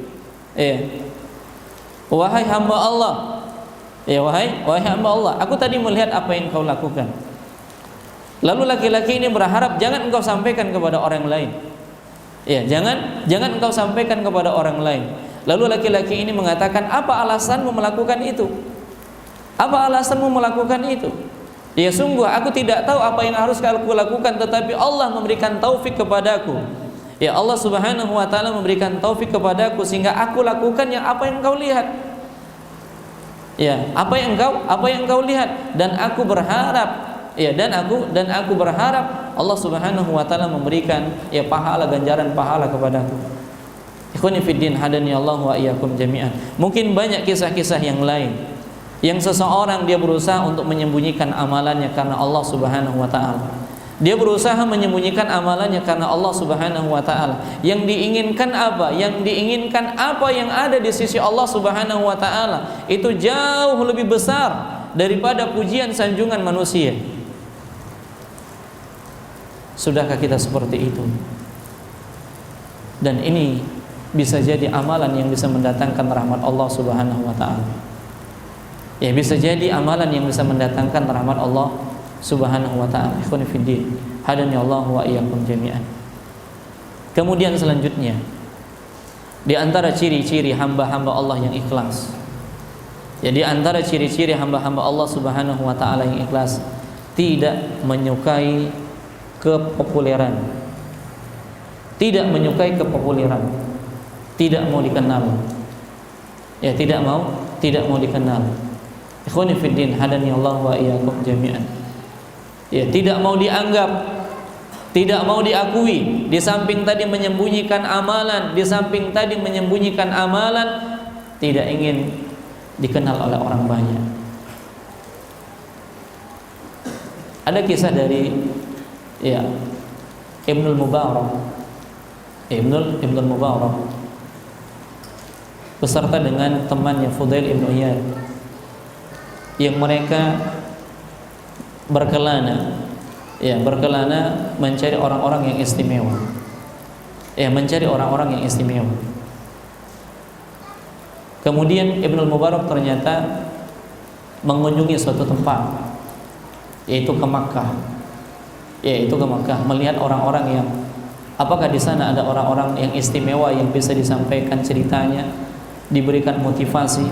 Wahai hamba Allah. Wahai hamba Allah, aku tadi melihat apa yang kau lakukan. Lalu laki-laki ini berharap jangan engkau sampaikan kepada orang lain. Jangan engkau sampaikan kepada orang lain. Lalu laki-laki ini mengatakan, apa alasanmu melakukan itu? Apa alasanmu melakukan itu? Sungguh aku tidak tahu apa yang harus aku lakukan, tetapi Allah memberikan taufik kepadaku. Allah Subhanahu wa taala memberikan taufik kepadaku sehingga aku lakukan apa yang engkau lihat. Apa yang engkau lihat, dan aku berharap dan aku berharap Allah Subhanahu wa taala memberikan ganjaran pahala kepadaku. Ikhwani fiddin hadani Allah wa iyyakum jami'an. Mungkin banyak kisah-kisah yang lain yang seseorang dia berusaha untuk menyembunyikan amalannya karena Allah Subhanahu wa taala. Dia berusaha menyembunyikan amalannya karena Allah Subhanahu wa taala. Yang diinginkan apa? Yang diinginkan apa yang ada di sisi Allah Subhanahu wa taala itu jauh lebih besar daripada pujian sanjungan manusia. Sudahkah kita seperti itu? Dan ini bisa jadi amalan yang bisa mendatangkan rahmat Allah Subhanahu wa taala. Ya, bisa jadi amalan yang bisa mendatangkan rahmat Allah Subhanahu wa ta'ala. Ikhwani fiddin, hadani Allah wa iyyakum jami'an. Kemudian selanjutnya, di antara ciri-ciri hamba-hamba Allah yang ikhlas. Ya, di antara ciri-ciri hamba-hamba Allah Subhanahu wa ta'ala yang ikhlas, tidak menyukai kepopuleran. Tidak menyukai kepopuleran. Tidak mau dikenal. Ya, tidak mau dikenal. Ikhwani fiddin, hadani Allah wa iyyakum jami'an. Ya, tidak mau dianggap, tidak mau diakui. Di samping tadi menyembunyikan amalan, tidak ingin dikenal oleh orang banyak. Ada kisah dari Ibnul Mubarak beserta dengan temannya Fudail ibn Iyad, yang mereka berkelana mencari orang-orang yang istimewa. Kemudian Ibnul Mubarak ternyata mengunjungi suatu tempat, yaitu ke Makkah, melihat orang-orang yang apakah di sana ada orang-orang yang istimewa yang bisa disampaikan ceritanya, diberikan motivasi,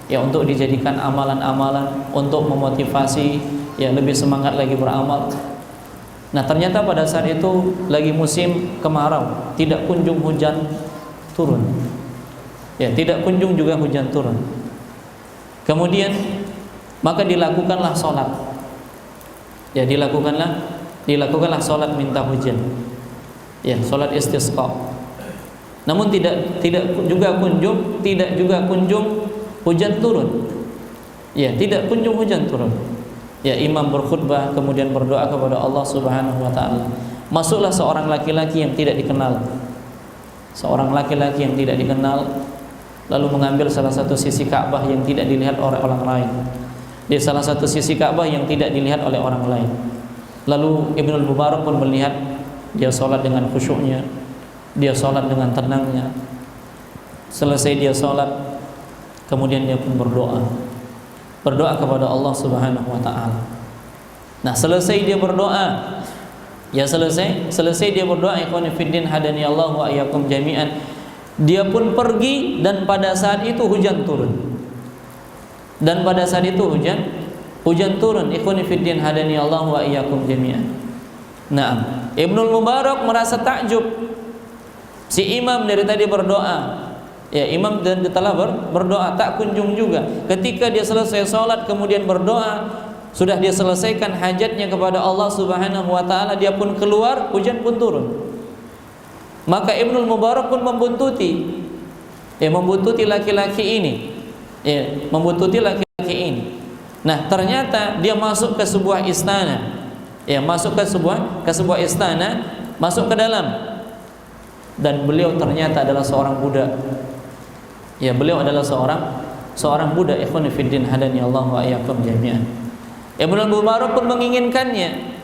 untuk dijadikan amalan-amalan, untuk memotivasi lebih semangat lagi beramal. Nah, ternyata pada saat itu lagi musim kemarau, tidak kunjung hujan turun. Tidak kunjung juga hujan turun. Kemudian maka dilakukanlah sholat. Dilakukanlah sholat minta hujan. Sholat istisqa. Namun tidak juga kunjung hujan turun. Tidak kunjung hujan turun. Imam berkhutbah kemudian berdoa kepada Allah Subhanahu wa taala. Masuklah seorang laki-laki yang tidak dikenal. Lalu mengambil salah satu sisi Ka'bah yang tidak dilihat oleh orang lain. Di salah satu sisi Ka'bah yang tidak dilihat oleh orang lain. Lalu Ibnul Mubarak pun melihat dia sholat dengan khusyuknya, dia sholat dengan tenangnya. Selesai dia sholat, kemudian dia pun berdoa kepada Allah Subhanahu wa taala. Nah, selesai dia berdoa, ikhwan fiddin hadani Allah wa iyyakum jami'an, dia pun pergi dan pada saat itu hujan turun. Ikhwan fiddin hadani Allah wa iyyakum jami'an. Nah, Ibnul Mubarak merasa takjub. Si imam dari tadi berdoa, imam dan telah berdoa tak kunjung juga. Ketika dia selesai sholat kemudian berdoa, sudah dia selesaikan hajatnya kepada Allah Subhanahu wa taala, dia pun keluar, hujan pun turun. Maka Ibnul Mubarak pun membuntuti laki-laki ini. Nah, ternyata dia masuk ke sebuah istana. Masuk ke dalam. Dan beliau ternyata adalah seorang budak. Beliau adalah seorang budak. Ikhwan fiddin hadani Allah wa iyyakum jami'an. Ibnul Mubarak pun menginginkannya.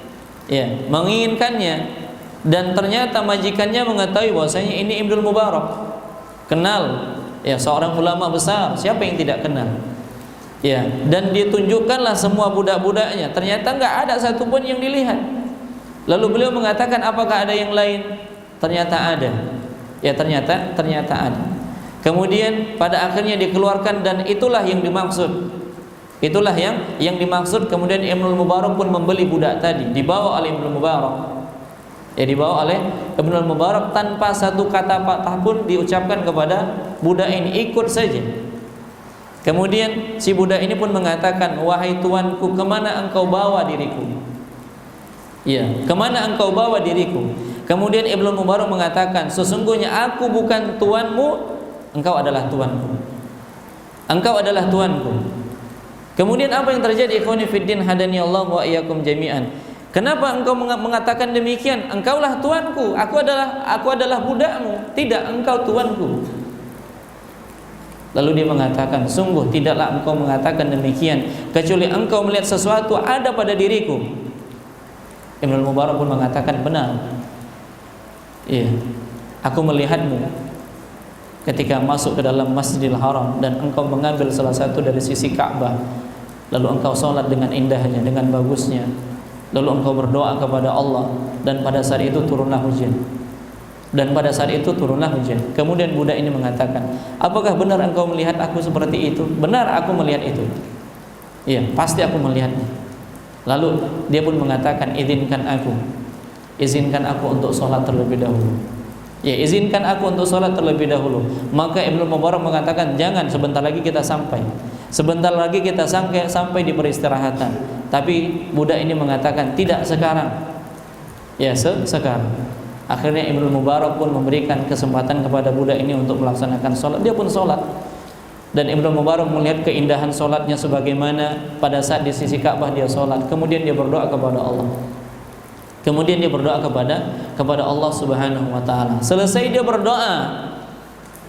Dan ternyata majikannya mengetahui bahwasanya ini Ibnul Mubarak. Kenal, seorang ulama besar. Siapa yang tidak kenal? Dan ditunjukkanlah semua budak-budaknya. Ternyata enggak ada satupun yang dilihat. Lalu beliau mengatakan, apakah ada yang lain? Ternyata ada. Ternyata ada. Kemudian pada akhirnya dikeluarkan dan itulah yang dimaksud. Kemudian Ibnul Mubarak pun membeli budak tadi, dibawa oleh Ibnul Mubarak. Tanpa satu kata patah pun diucapkan kepada budak ini, ikut saja. Kemudian si budak ini pun mengatakan, wahai tuanku, kemana engkau bawa diriku? Kemana engkau bawa diriku? Kemudian Ibnul Mubarak mengatakan, sesungguhnya aku bukan tuanmu, engkau adalah tuanku. Kemudian apa yang terjadi? Ikhwani fiddin hadani Allah wa iyyakum jami'an. Kenapa engkau mengatakan demikian? Engkaulah tuanku, aku adalah budakmu. Tidak, engkau tuanku. Lalu dia mengatakan, sungguh tidaklah engkau mengatakan demikian kecuali engkau melihat sesuatu ada pada diriku. Ibnu Mubarak pun mengatakan, benar. Iya, aku melihatmu ketika masuk ke dalam Masjidil Haram dan engkau mengambil salah satu dari sisi Ka'bah. Lalu engkau sholat dengan indahnya, dengan bagusnya. Lalu engkau berdoa kepada Allah dan pada saat itu turunlah hujan. Kemudian budak ini mengatakan, apakah benar engkau melihat aku seperti itu? Benar, aku melihat itu. Iya, pasti aku melihatnya. Lalu dia pun mengatakan, izinkan aku untuk sholat terlebih dahulu. Ya, izinkan aku untuk sholat terlebih dahulu. Maka Ibnu Mubarak mengatakan, jangan, sebentar lagi kita sampai sampai di peristirahatan. Tapi budak ini mengatakan, tidak sekarang. Ya, sekarang. Akhirnya Ibnu Mubarak pun memberikan kesempatan kepada budak ini untuk melaksanakan sholat. Dia pun sholat. Dan Ibnu Mubarak melihat keindahan sholatnya sebagaimana pada saat di sisi Ka'bah dia sholat. Kemudian dia berdoa kepada Allah. Kepada Allah Subhanahu wa taala. Selesai dia berdoa.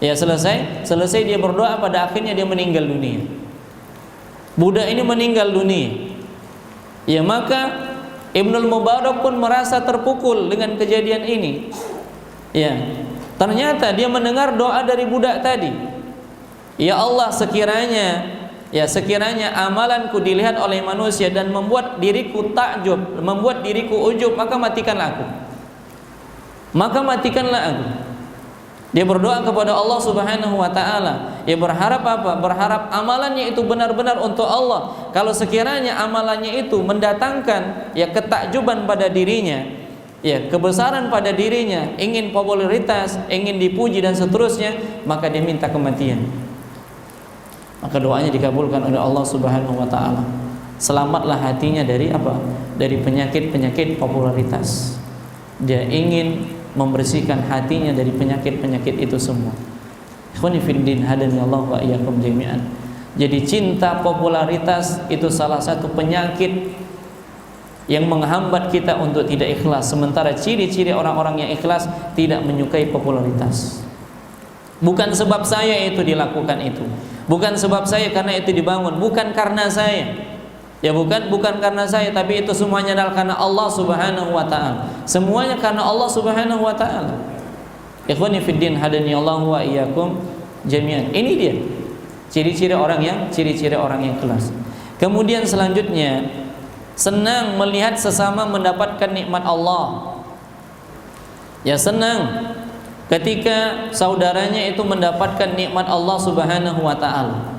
Ya, selesai dia berdoa, pada akhirnya dia meninggal dunia. Budak ini meninggal dunia. Ya, maka Ibnu Mubarak pun merasa terpukul dengan kejadian ini. Ya, ternyata dia mendengar doa dari budak tadi. Ya Allah, sekiranya amalanku dilihat oleh manusia dan membuat diriku takjub, membuat diriku ujub, maka matikanlah aku. Dia berdoa kepada Allah Subhanahu wa taala. Dia berharap apa? Berharap amalannya itu benar-benar untuk Allah. Kalau sekiranya amalannya itu mendatangkan ya ketakjuban pada dirinya, ya kebesaran pada dirinya, ingin popularitas, ingin dipuji dan seterusnya, maka dia minta kematian. Maka doanya dikabulkan oleh Allah Subhanahu wa taala. Selamatlah hatinya dari apa? Dari penyakit-penyakit popularitas. Dia ingin membersihkan hatinya dari penyakit-penyakit itu semua. Ikhwani fiddin hadani Allah wa iyyakum jami'an. Jadi cinta popularitas itu salah satu penyakit yang menghambat kita untuk tidak ikhlas. Sementara ciri-ciri orang-orang yang ikhlas tidak menyukai popularitas. Bukan sebab saya itu dilakukan itu, bukan sebab saya karena itu dibangun, bukan karena saya. Ya, bukan karena saya, tapi itu semuanya adalah karena Allah Subhanahu wa taala. Semuanya karena Allah Subhanahu wa taala. Ikhwani fiddin hadani Allah wa iyyakum jami'an. Ini dia ciri-ciri orang yang ikhlas. Kemudian selanjutnya, senang melihat sesama mendapatkan nikmat Allah. Ya, senang ketika saudaranya itu mendapatkan nikmat Allah Subhanahu wa taala.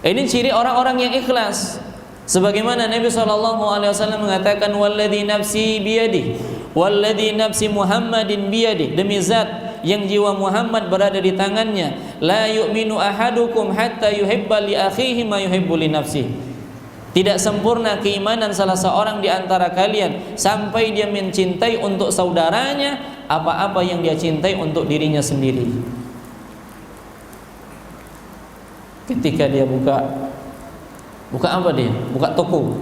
Ini ciri orang-orang yang ikhlas. Sebagaimana Nabi SAW mengatakan, walladzi nafsi biyadihi, walladzi nafsi Muhammadin biyadihi, demi zat yang jiwa Muhammad berada di tangannya, la yu'minu ahadukum hatta yuhibba li akhihi ma yuhibbu li nafsihi. Tidak sempurna keimanan salah seorang di antara kalian sampai dia mencintai untuk saudaranya apa-apa yang dia cintai untuk dirinya sendiri. Ketika dia buka apa dia? Buka toko.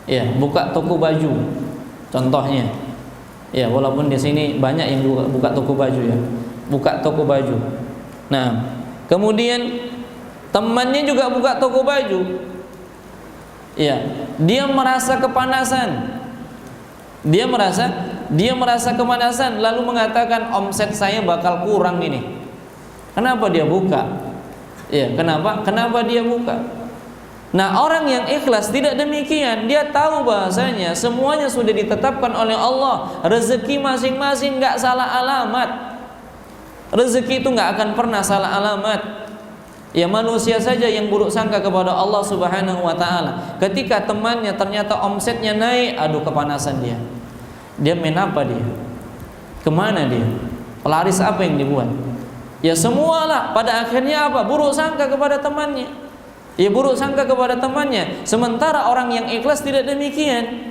Ya, buka toko baju. Contohnya. Ya, walaupun di sini banyak yang buka toko baju ya. Buka toko baju. Nah, kemudian temannya juga buka toko baju. Ya, dia merasa kepanasan. Dia merasa kepanasan lalu mengatakan omset saya bakal kurang ini. Kenapa dia buka? Ya, kenapa dia buka? Nah, orang yang ikhlas tidak demikian. Dia tahu bahasanya semuanya sudah ditetapkan oleh Allah. Rezeki masing-masing nggak salah alamat. Rezeki itu nggak akan pernah salah alamat. Ya, manusia saja yang buruk sangka kepada Allah Subhanahu wa taala. Ketika temannya ternyata omsetnya naik, aduh kepanasan dia. Dia main apa dia? Kemana dia? Pelaris apa yang dibuat? Ya semualah. Pada akhirnya apa? Buruk sangka kepada temannya. Ya, buruk sangka kepada temannya. Sementara orang yang ikhlas tidak demikian.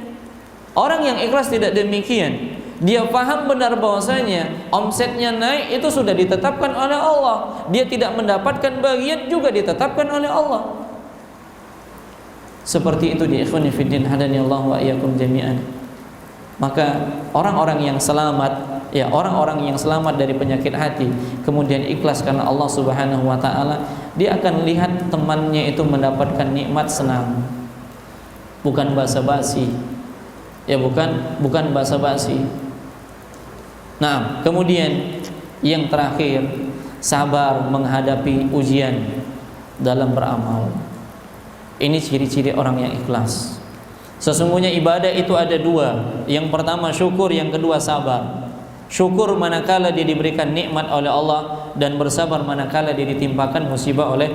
Orang yang ikhlas tidak demikian. Dia paham benar bahwasanya omsetnya naik itu sudah ditetapkan oleh Allah. Dia tidak mendapatkan bagian juga ditetapkan oleh Allah. seperti itu di ikhwani fiddin hadanillahu wa iyyakum jami'an. Maka orang-orang yang selamat, ya orang-orang yang selamat dari penyakit hati, kemudian ikhlas karena Allah Subhanahu wa taala, dia akan lihat temannya itu mendapatkan nikmat, senang. Bukan basa-basi. Ya bukan basa-basi. Nah, kemudian yang terakhir, sabar menghadapi ujian dalam beramal. Ini ciri-ciri orang yang ikhlas. Sesungguhnya ibadah itu ada dua. Yang pertama syukur, yang kedua sabar. Syukur manakala dia diberikan nikmat oleh Allah, dan bersabar manakala dia ditimpakan musibah oleh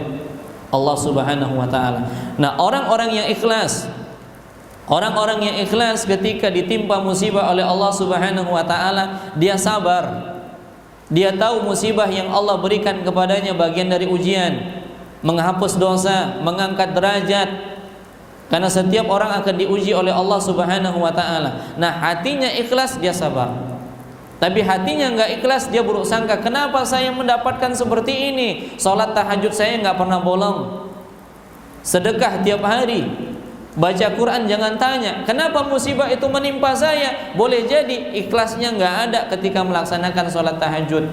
Allah Subhanahu wa taala. Nah, orang-orang yang ikhlas, orang-orang yang ikhlas ketika ditimpa musibah oleh Allah Subhanahu wa taala, dia sabar. Dia tahu musibah yang Allah berikan kepadanya bagian dari ujian, menghapus dosa, mengangkat derajat. Karena setiap orang akan diuji oleh Allah Subhanahu wa taala. Nah, hatinya ikhlas, dia sabar. Tapi hatinya enggak ikhlas, dia buruk sangka, kenapa saya mendapatkan seperti ini? Salat tahajud saya enggak pernah bolong. Sedekah tiap hari. Baca Quran jangan tanya, kenapa musibah itu menimpa saya? Boleh jadi ikhlasnya enggak ada ketika melaksanakan salat tahajud.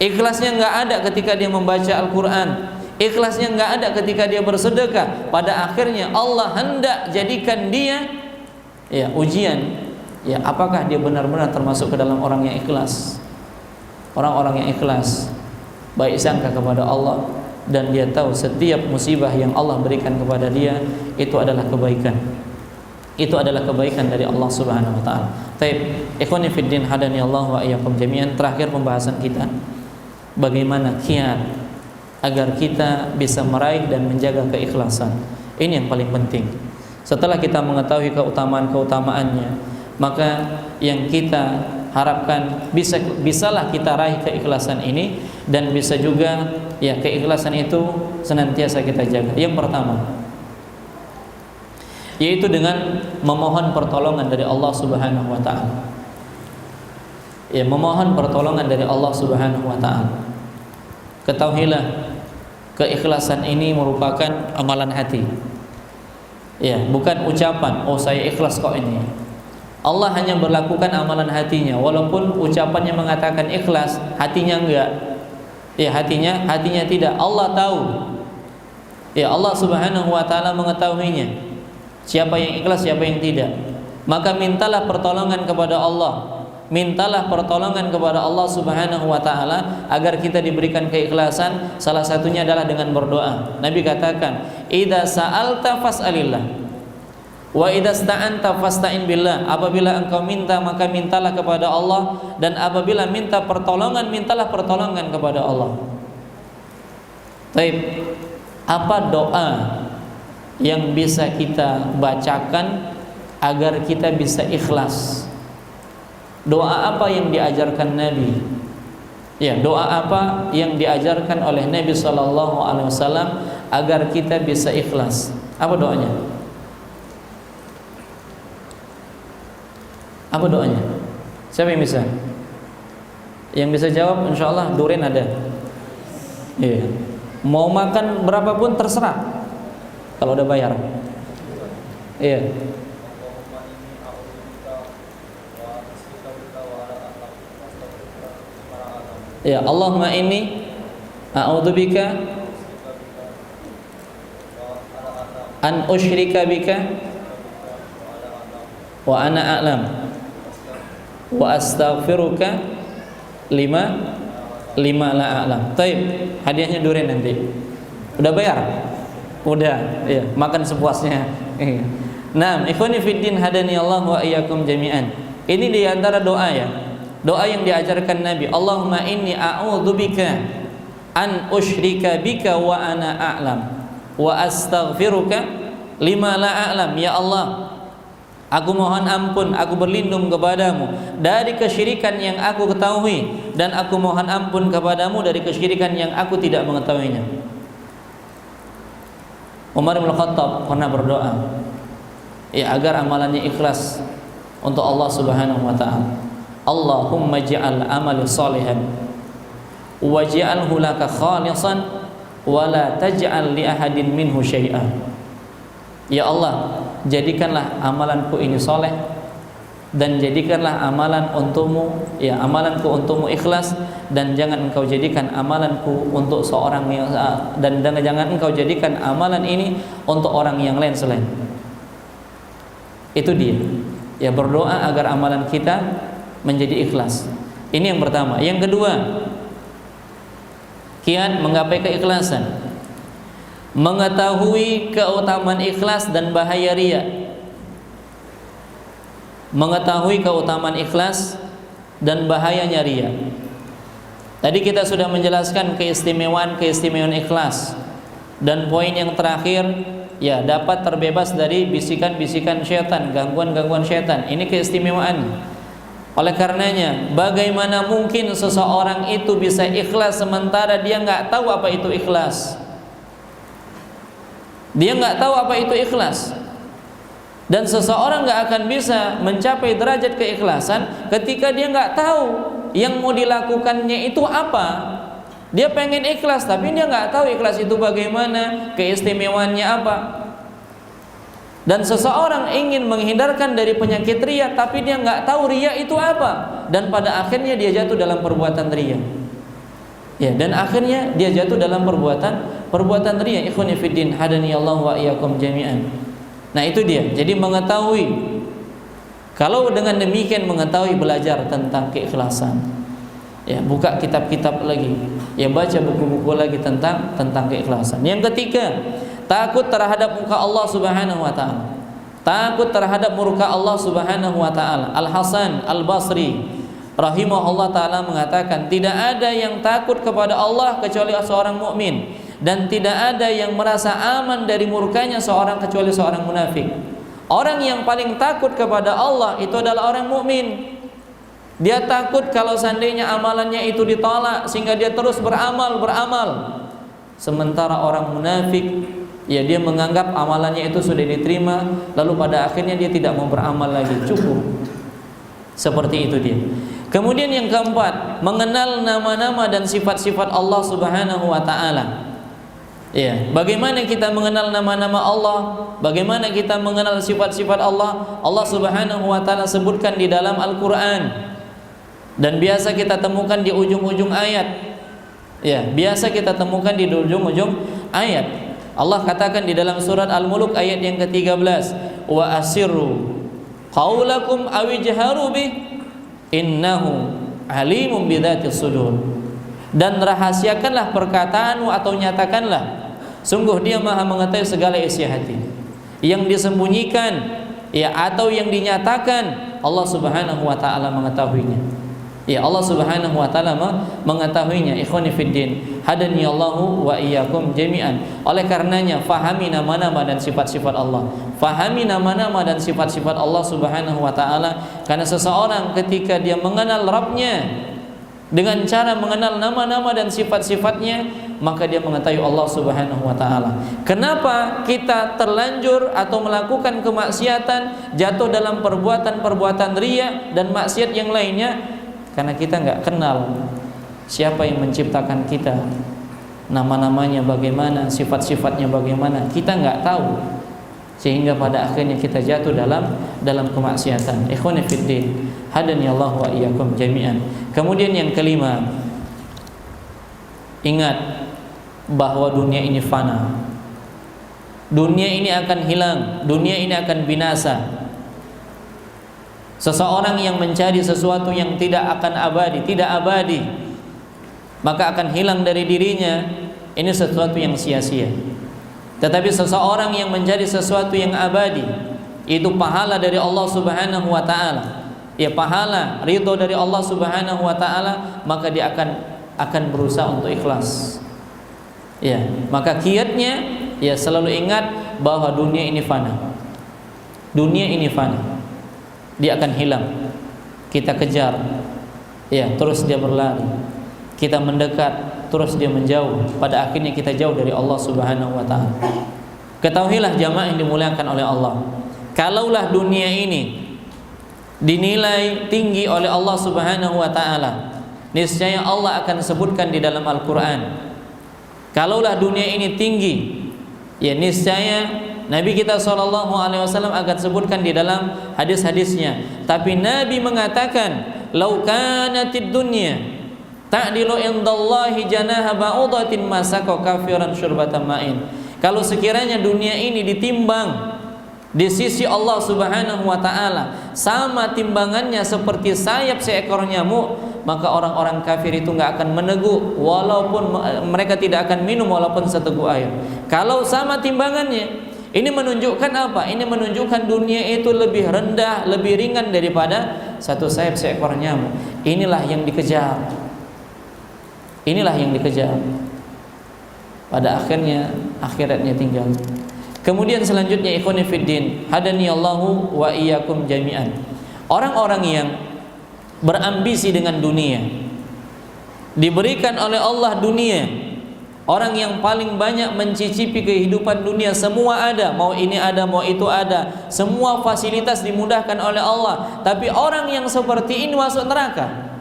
Ikhlasnya enggak ada ketika dia membaca Al-Quran. Ikhlasnya enggak ada ketika dia bersedekah. Pada akhirnya Allah hendak jadikan dia ya ujian. Ya, apakah dia benar-benar termasuk ke dalam orang yang ikhlas? Orang-orang yang ikhlas baik sangka kepada Allah, dan dia tahu setiap musibah yang Allah berikan kepada dia itu adalah kebaikan. Itu adalah kebaikan dari Allah Subhanahu wa taala. Taib, ikhwani fiddin hadani Allah wa iyyakum jami'an. Terakhir pembahasan kita, bagaimana kiat agar kita bisa meraih dan menjaga keikhlasan. Ini yang paling penting. Setelah kita mengetahui keutamaan-keutamaannya, maka yang kita harapkan bisalah kita raih keikhlasan ini, dan bisa juga ya keikhlasan itu senantiasa kita jaga. Yang pertama, yaitu dengan memohon pertolongan dari Allah Subhanahu wa taala. Ya, memohon pertolongan dari Allah Subhanahu wa taala. Ketahuilah, keikhlasan ini merupakan amalan hati. Ya, bukan ucapan, oh saya ikhlas kok ini. Allah hanya berlakukan amalan hatinya, walaupun ucapannya mengatakan ikhlas, hatinya enggak. Ya, hatinya tidak. Allah tahu. Ya, Allah Subhanahu wa taala mengetahuinya. Siapa yang ikhlas, siapa yang tidak. Maka mintalah pertolongan kepada Allah. Mintalah pertolongan kepada Allah Subhanahu wa taala agar kita diberikan keikhlasan. Salah satunya adalah dengan berdoa. Nabi katakan, "Idza sa'alta fas'alillah, wa idza sta'anta fasta'in billah." Apabila engkau minta, maka mintalah kepada Allah, dan apabila minta pertolongan, mintalah pertolongan kepada Allah. Baik, apa doa yang bisa kita bacakan agar kita bisa ikhlas? Doa apa yang diajarkan Nabi? Ya, doa apa yang diajarkan oleh Nabi sallallahu alaihi wasallam agar kita bisa ikhlas? Apa doanya? Apa doanya? Siapa yang bisa? Yang bisa jawab insyaallah duren ada. Iya. Mau makan berapapun terserah. Kalau udah bayar. Iya. Ya, Allahumma inni a'udzubika an usyrika bika wa ana a'lam wa astaghfiruka lima la a'lam. Taib, hadiahnya durian nanti. Udah bayar? Udah, iya, makan sepuasnya. Iya. Nah, ikhwani fiddin hadani Allah wa iyyakum jami'an. Ini di antara doa ya. Doa yang diajarkan Nabi, Allahumma inni a'udzubika an usyrika bika wa ana a'lam wa astaghfiruka lima la a'lam. Ya Allah, aku mohon ampun, aku berlindung kepadamu dari kesyirikan yang aku ketahui, dan aku mohon ampun kepadamu dari kesyirikan yang aku tidak mengetahuinya. Umar bin Khattab pernah berdoa ya agar amalannya ikhlas untuk Allah Subhanahu wa taala. Allahumma ja'al amali salihan waj'alhu laka khalisan wa la taj'al li ahadin minhu syai'an. Ya Allah, jadikanlah amalanku ini soleh, dan jadikanlah amalan untukmu, ya amalanku untukmu ikhlas, dan jangan engkau jadikan amalanku untuk seorang yang dan jangan engkau jadikan amalan ini untuk orang yang lain selain. Itu dia. Ya, berdoa agar amalan kita menjadi ikhlas. Ini yang pertama. Yang kedua, kiat menggapai keikhlasan, mengetahui keutamaan ikhlas dan bahaya riya. Mengetahui keutamaan ikhlas dan bahayanya riya. Tadi kita sudah menjelaskan keistimewaan ikhlas. Dan poin yang terakhir, ya dapat terbebas dari bisikan-bisikan syaitan, gangguan-gangguan syaitan. Ini keistimewaan. Oleh karenanya, bagaimana mungkin seseorang itu bisa ikhlas sementara dia nggak tahu apa itu ikhlas? Dia nggak tahu apa itu ikhlas. Dan seseorang nggak akan bisa mencapai derajat keikhlasan ketika dia nggak tahu yang mau dilakukannya itu apa. Dia pengen ikhlas tapi dia nggak tahu ikhlas itu bagaimana, keistimewaannya apa. Dan seseorang ingin menghindarkan dari penyakit riya tapi dia nggak tahu riya itu apa, dan pada akhirnya dia jatuh dalam perbuatan riya. Ya, dan akhirnya dia jatuh dalam perbuatan riya. Ikhwani fiddin, hadani Allah wa iyyakum jami'an. Nah itu dia. Jadi mengetahui, kalau dengan demikian mengetahui, belajar tentang keikhlasan. Ya, buka kitab-kitab lagi. Ya, baca buku-buku lagi tentang keikhlasan. Yang ketiga, takut terhadap muka Allah Subhanahu wa taala. Takut terhadap murka Allah Subhanahu wa taala. Al-Hasan Al-Basri rahimahullah taala mengatakan, tidak ada yang takut kepada Allah kecuali seorang mukmin, dan tidak ada yang merasa aman dari murkanya kecuali seorang munafik. Orang yang paling takut kepada Allah itu adalah orang mukmin. Dia takut kalau seandainya amalannya itu ditolak, sehingga dia terus beramal. Sementara orang munafik, ya dia menganggap amalannya itu sudah diterima, lalu pada akhirnya dia tidak mau beramal lagi, cukup. Seperti itu dia. Kemudian yang keempat, mengenal nama-nama dan sifat-sifat Allah Subhanahu wa taala. Ya, bagaimana kita mengenal nama-nama Allah? Bagaimana kita mengenal sifat-sifat Allah? Allah Subhanahu wa taala sebutkan di dalam Al-Qur'an. Dan biasa kita temukan di ujung-ujung ayat. Ya, biasa kita temukan di ujung-ujung ayat. Allah katakan di dalam surat Al-Mulk ayat yang ke-13, "Wa asirru qaulakum aw ijharu bih innahu alimun bidzatis sudur." Dan rahasiakanlah perkataanmu atau nyatakanlah, sungguh dia maha mengetahui segala isi hati. Yang disembunyikan, ya atau yang dinyatakan, Allah Subhanahu wa taala mengetahuinya. Ya, Allah Subhanahu wa taala mengetahuinya. Ikhwani fiddin, hadani Allahu wa iyyakum jami'an. Oleh karenanya, fahami nama-nama dan sifat-sifat Allah. Fahami nama-nama dan sifat-sifat Allah Subhanahu wa taala, karena seseorang ketika dia mengenal Rabbnya dengan cara mengenal nama-nama dan sifat-sifatnya, maka dia mengetahui Allah Subhanahu wa taala. Kenapa kita terlanjur atau melakukan kemaksiatan, jatuh dalam perbuatan riya dan maksiat yang lainnya? Karena kita nggak kenal siapa yang menciptakan kita, nama-namanya bagaimana, sifat-sifatnya bagaimana, kita nggak tahu, sehingga pada akhirnya kita jatuh dalam kemaksiatan. Ikhwani fiddin, hadani Allah wa iyyakum jami'an. Kemudian yang kelima, ingat bahwa dunia ini fana. Dunia ini akan hilang, dunia ini akan binasa. Seseorang yang mencari sesuatu yang tidak abadi, maka akan hilang dari dirinya. Ini sesuatu yang sia-sia. Tetapi seseorang yang mencari sesuatu yang abadi, itu pahala dari Allah Subhanahu wa taala. Ya, pahala ridho dari Allah Subhanahu wa taala, maka dia akan berusaha untuk ikhlas. Ya, maka kiatnya ya selalu ingat bahwa dunia ini fana. Dunia ini fana. Dia akan hilang. Kita kejar, ya, terus dia berlari. Kita mendekat, terus dia menjauh. Pada akhirnya kita jauh dari Allah Subhanahu wa taala. Ketahuilah jamaah yang dimuliakan oleh Allah, kalaulah dunia ini dinilai tinggi oleh Allah Subhanahu wa taala, niscaya Allah akan sebutkan di dalam Al-Qur'an. Kalaulah dunia ini tinggi, ya niscaya Nabi kita SAW akan sebutkan di dalam hadis-hadisnya. Tapi Nabi mengatakan, "Lau kanatid dunya ta'dilu indallahi janaha ba'udatin masaka kafiran syurbatan ma'in." Kalau sekiranya dunia ini ditimbang di sisi Allah Subhanahu wa taala sama timbangannya seperti sayap seekor nyamuk, maka orang-orang kafir itu enggak akan meneguk walaupun mereka tidak akan minum walaupun seteguk air. Kalau sama timbangannya, ini menunjukkan apa? Ini menunjukkan dunia itu lebih rendah, lebih ringan daripada satu sayap seekor nyamuk. Inilah yang dikejar. Inilah yang dikejar. Pada akhirnya akhiratnya tinggal. Kemudian selanjutnya, ikhwani fiddin, hadaniyallahu wa iyyakum jami'an. Orang-orang yang berambisi dengan dunia, diberikan oleh Allah dunia. Orang yang paling banyak mencicipi kehidupan dunia, semua ada, mau ini ada, mau itu ada, semua fasilitas dimudahkan oleh Allah. Tapi orang yang seperti ini masuk neraka.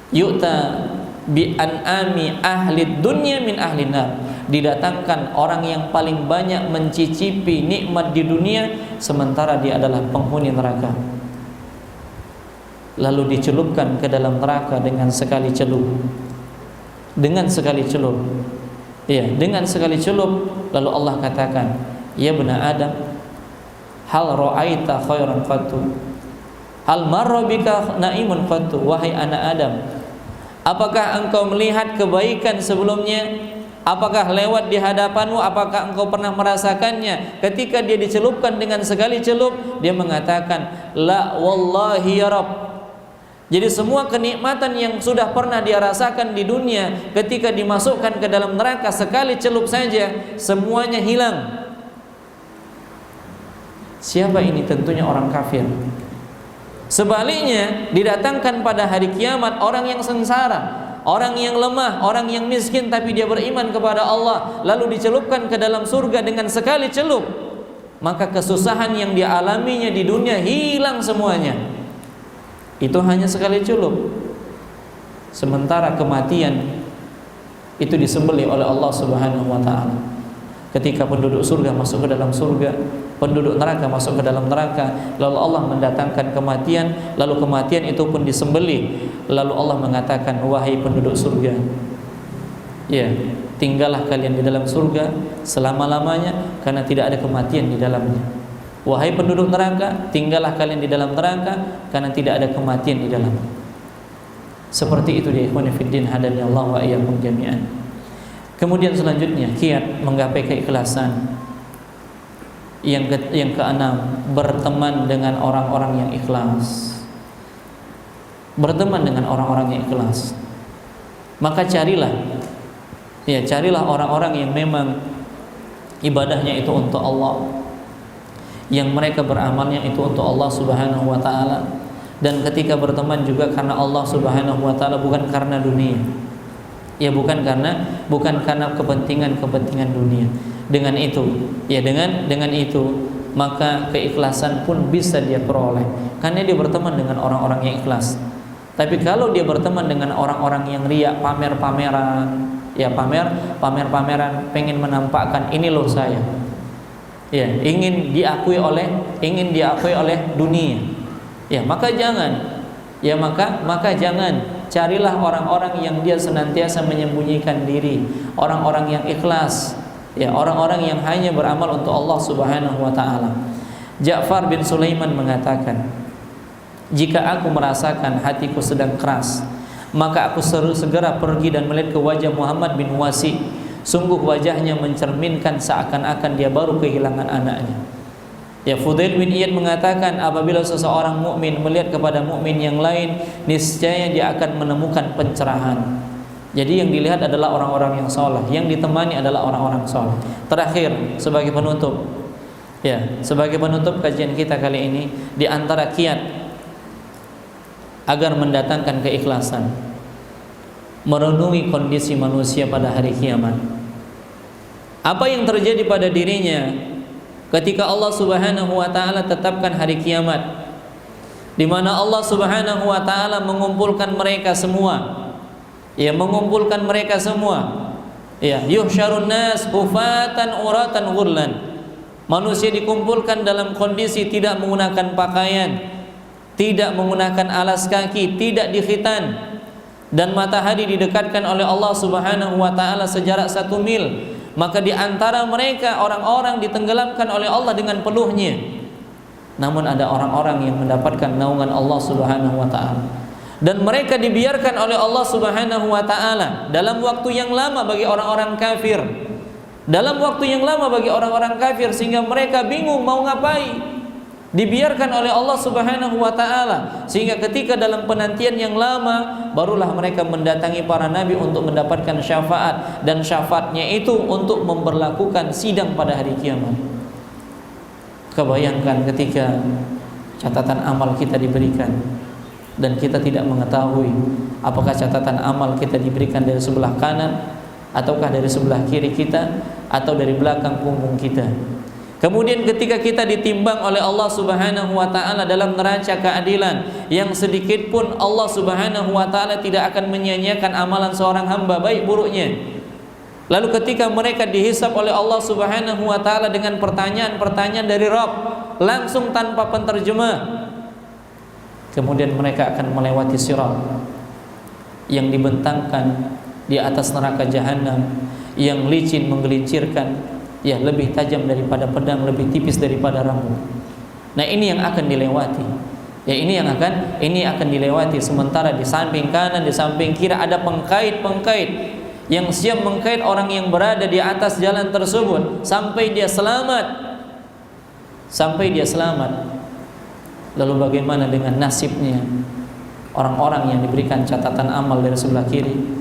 Yu'ta bi an'ami ahli dunya min ahli nar. Didatangkan orang yang paling banyak mencicipi nikmat di dunia, sementara dia adalah penghuni neraka. Lalu dicelupkan ke dalam neraka dengan sekali celup. Dengan sekali celup. Ya, dengan sekali celup. Lalu Allah katakan, "Ya bani Adam, hal ra'aita khairan qattu? Hal marra bika na'imun qattu?" Wahai anak Adam, apakah engkau melihat kebaikan sebelumnya? Apakah lewat di hadapanmu? Apakah engkau pernah merasakannya? Ketika dia dicelupkan dengan sekali celup, dia mengatakan, "La wallahi ya Rabb." Jadi semua kenikmatan yang sudah pernah dia rasakan di dunia, ketika dimasukkan ke dalam neraka sekali celup saja, semuanya hilang. Siapa ini? Tentunya orang kafir. Sebaliknya, didatangkan pada hari kiamat orang yang sengsara, orang yang lemah, orang yang miskin, tapi dia beriman kepada Allah, lalu dicelupkan ke dalam surga dengan sekali celup, maka kesusahan yang dialaminya di dunia hilang semuanya. Itu hanya sekali celup. Sementara kematian itu disembelih oleh Allah Subhanahu wa taala. Ketika penduduk surga masuk ke dalam surga, penduduk neraka masuk ke dalam neraka, lalu Allah mendatangkan kematian, lalu kematian itu pun disembelih. Lalu Allah mengatakan, "Wahai penduduk surga, ya, tinggallah kalian di dalam surga selama-lamanya karena tidak ada kematian di dalamnya. Wahai penduduk neraka, tinggallah kalian di dalam neraka karena tidak ada kematian di dalamnya." Seperti itu dia, ikhwan fillah, hadani Allah wa iyyakum jami'an. Kemudian selanjutnya, kiat menggapai keikhlasan. Yang keenam, berteman dengan orang-orang yang ikhlas. Berteman dengan orang-orang yang ikhlas. Maka carilah orang-orang yang memang ibadahnya itu untuk Allah, yang mereka beramalnya itu untuk Allah Subhanahu wa taala, dan ketika berteman juga karena Allah Subhanahu wa taala, bukan karena dunia. Ya, bukan karena kepentingan dunia. Dengan itu maka keikhlasan pun bisa dia peroleh karena dia berteman dengan orang-orang yang ikhlas. Tapi kalau dia berteman dengan orang-orang yang riya, pamer-pameran, pengen menampakkan ini loh saya. Ya, ingin diakui oleh dunia. Ya, maka jangan. Carilah orang-orang yang dia senantiasa menyembunyikan diri, orang-orang yang ikhlas, ya, orang-orang yang hanya beramal untuk Allah Subhanahu wa taala. Ja'far bin Sulaiman mengatakan, "Jika aku merasakan hatiku sedang keras, maka aku segera pergi dan melihat ke wajah Muhammad bin Wasi. Sungguh wajahnya mencerminkan seakan-akan dia baru kehilangan anaknya." Ya, Fudail bin Iyad mengatakan, apabila seseorang mukmin melihat kepada mukmin yang lain, niscaya dia akan menemukan pencerahan. Jadi yang dilihat adalah orang-orang yang saleh, yang ditemani adalah orang-orang saleh. Terakhir, sebagai penutup kajian kita kali ini, di antara kiat agar mendatangkan keikhlasan, merenungi kondisi manusia pada hari kiamat. Apa yang terjadi pada dirinya ketika Allah Subhanahu wa taala tetapkan hari kiamat, di mana Allah Subhanahu wa taala mengumpulkan mereka semua. Ya, yuhsyarun nas hufatan uratan ghurlan. Manusia dikumpulkan dalam kondisi tidak menggunakan pakaian, tidak menggunakan alas kaki, tidak dikhitan, dan matahari didekatkan oleh Allah Subhanahu wa taala sejarak 1 mil. Maka di antara mereka orang-orang ditenggelamkan oleh Allah dengan peluhnya. Namun ada orang-orang yang mendapatkan naungan Allah Subhanahu wa taala. Dan mereka dibiarkan oleh Allah Subhanahu wa taala dalam waktu yang lama bagi orang-orang kafir. Dalam waktu yang lama bagi orang-orang kafir sehingga mereka bingung mau ngapain. Dibiarkan oleh Allah Subhanahu wa taala sehingga ketika dalam penantian yang lama barulah mereka mendatangi para nabi untuk mendapatkan syafaat, dan syafaatnya itu untuk memberlakukan sidang pada hari kiamat. Kebayangkan ketika catatan amal kita diberikan dan kita tidak mengetahui apakah catatan amal kita diberikan dari sebelah kanan ataukah dari sebelah kiri kita atau dari belakang punggung kita. Kemudian ketika kita ditimbang oleh Allah Subhanahu wa taala dalam neraca keadilan, yang sedikit pun Allah Subhanahu wa taala tidak akan menyia-nyiakan amalan seorang hamba baik buruknya. Lalu ketika mereka dihisab oleh Allah Subhanahu wa taala dengan pertanyaan-pertanyaan dari Rabb langsung tanpa penterjemah, kemudian mereka akan melewati sirat yang dibentangkan di atas neraka jahanam, yang licin menggelincirkan, ya lebih tajam daripada pedang, lebih tipis daripada rambut. Nah, ini yang akan dilewati. Ya, ini akan dilewati. Sementara di samping kanan, di samping kiri ada pengkait-pengkait yang siap mengkait orang yang berada di atas jalan tersebut sampai dia selamat. Sampai dia selamat. Lalu bagaimana dengan nasibnya orang-orang yang diberikan catatan amal dari sebelah kiri?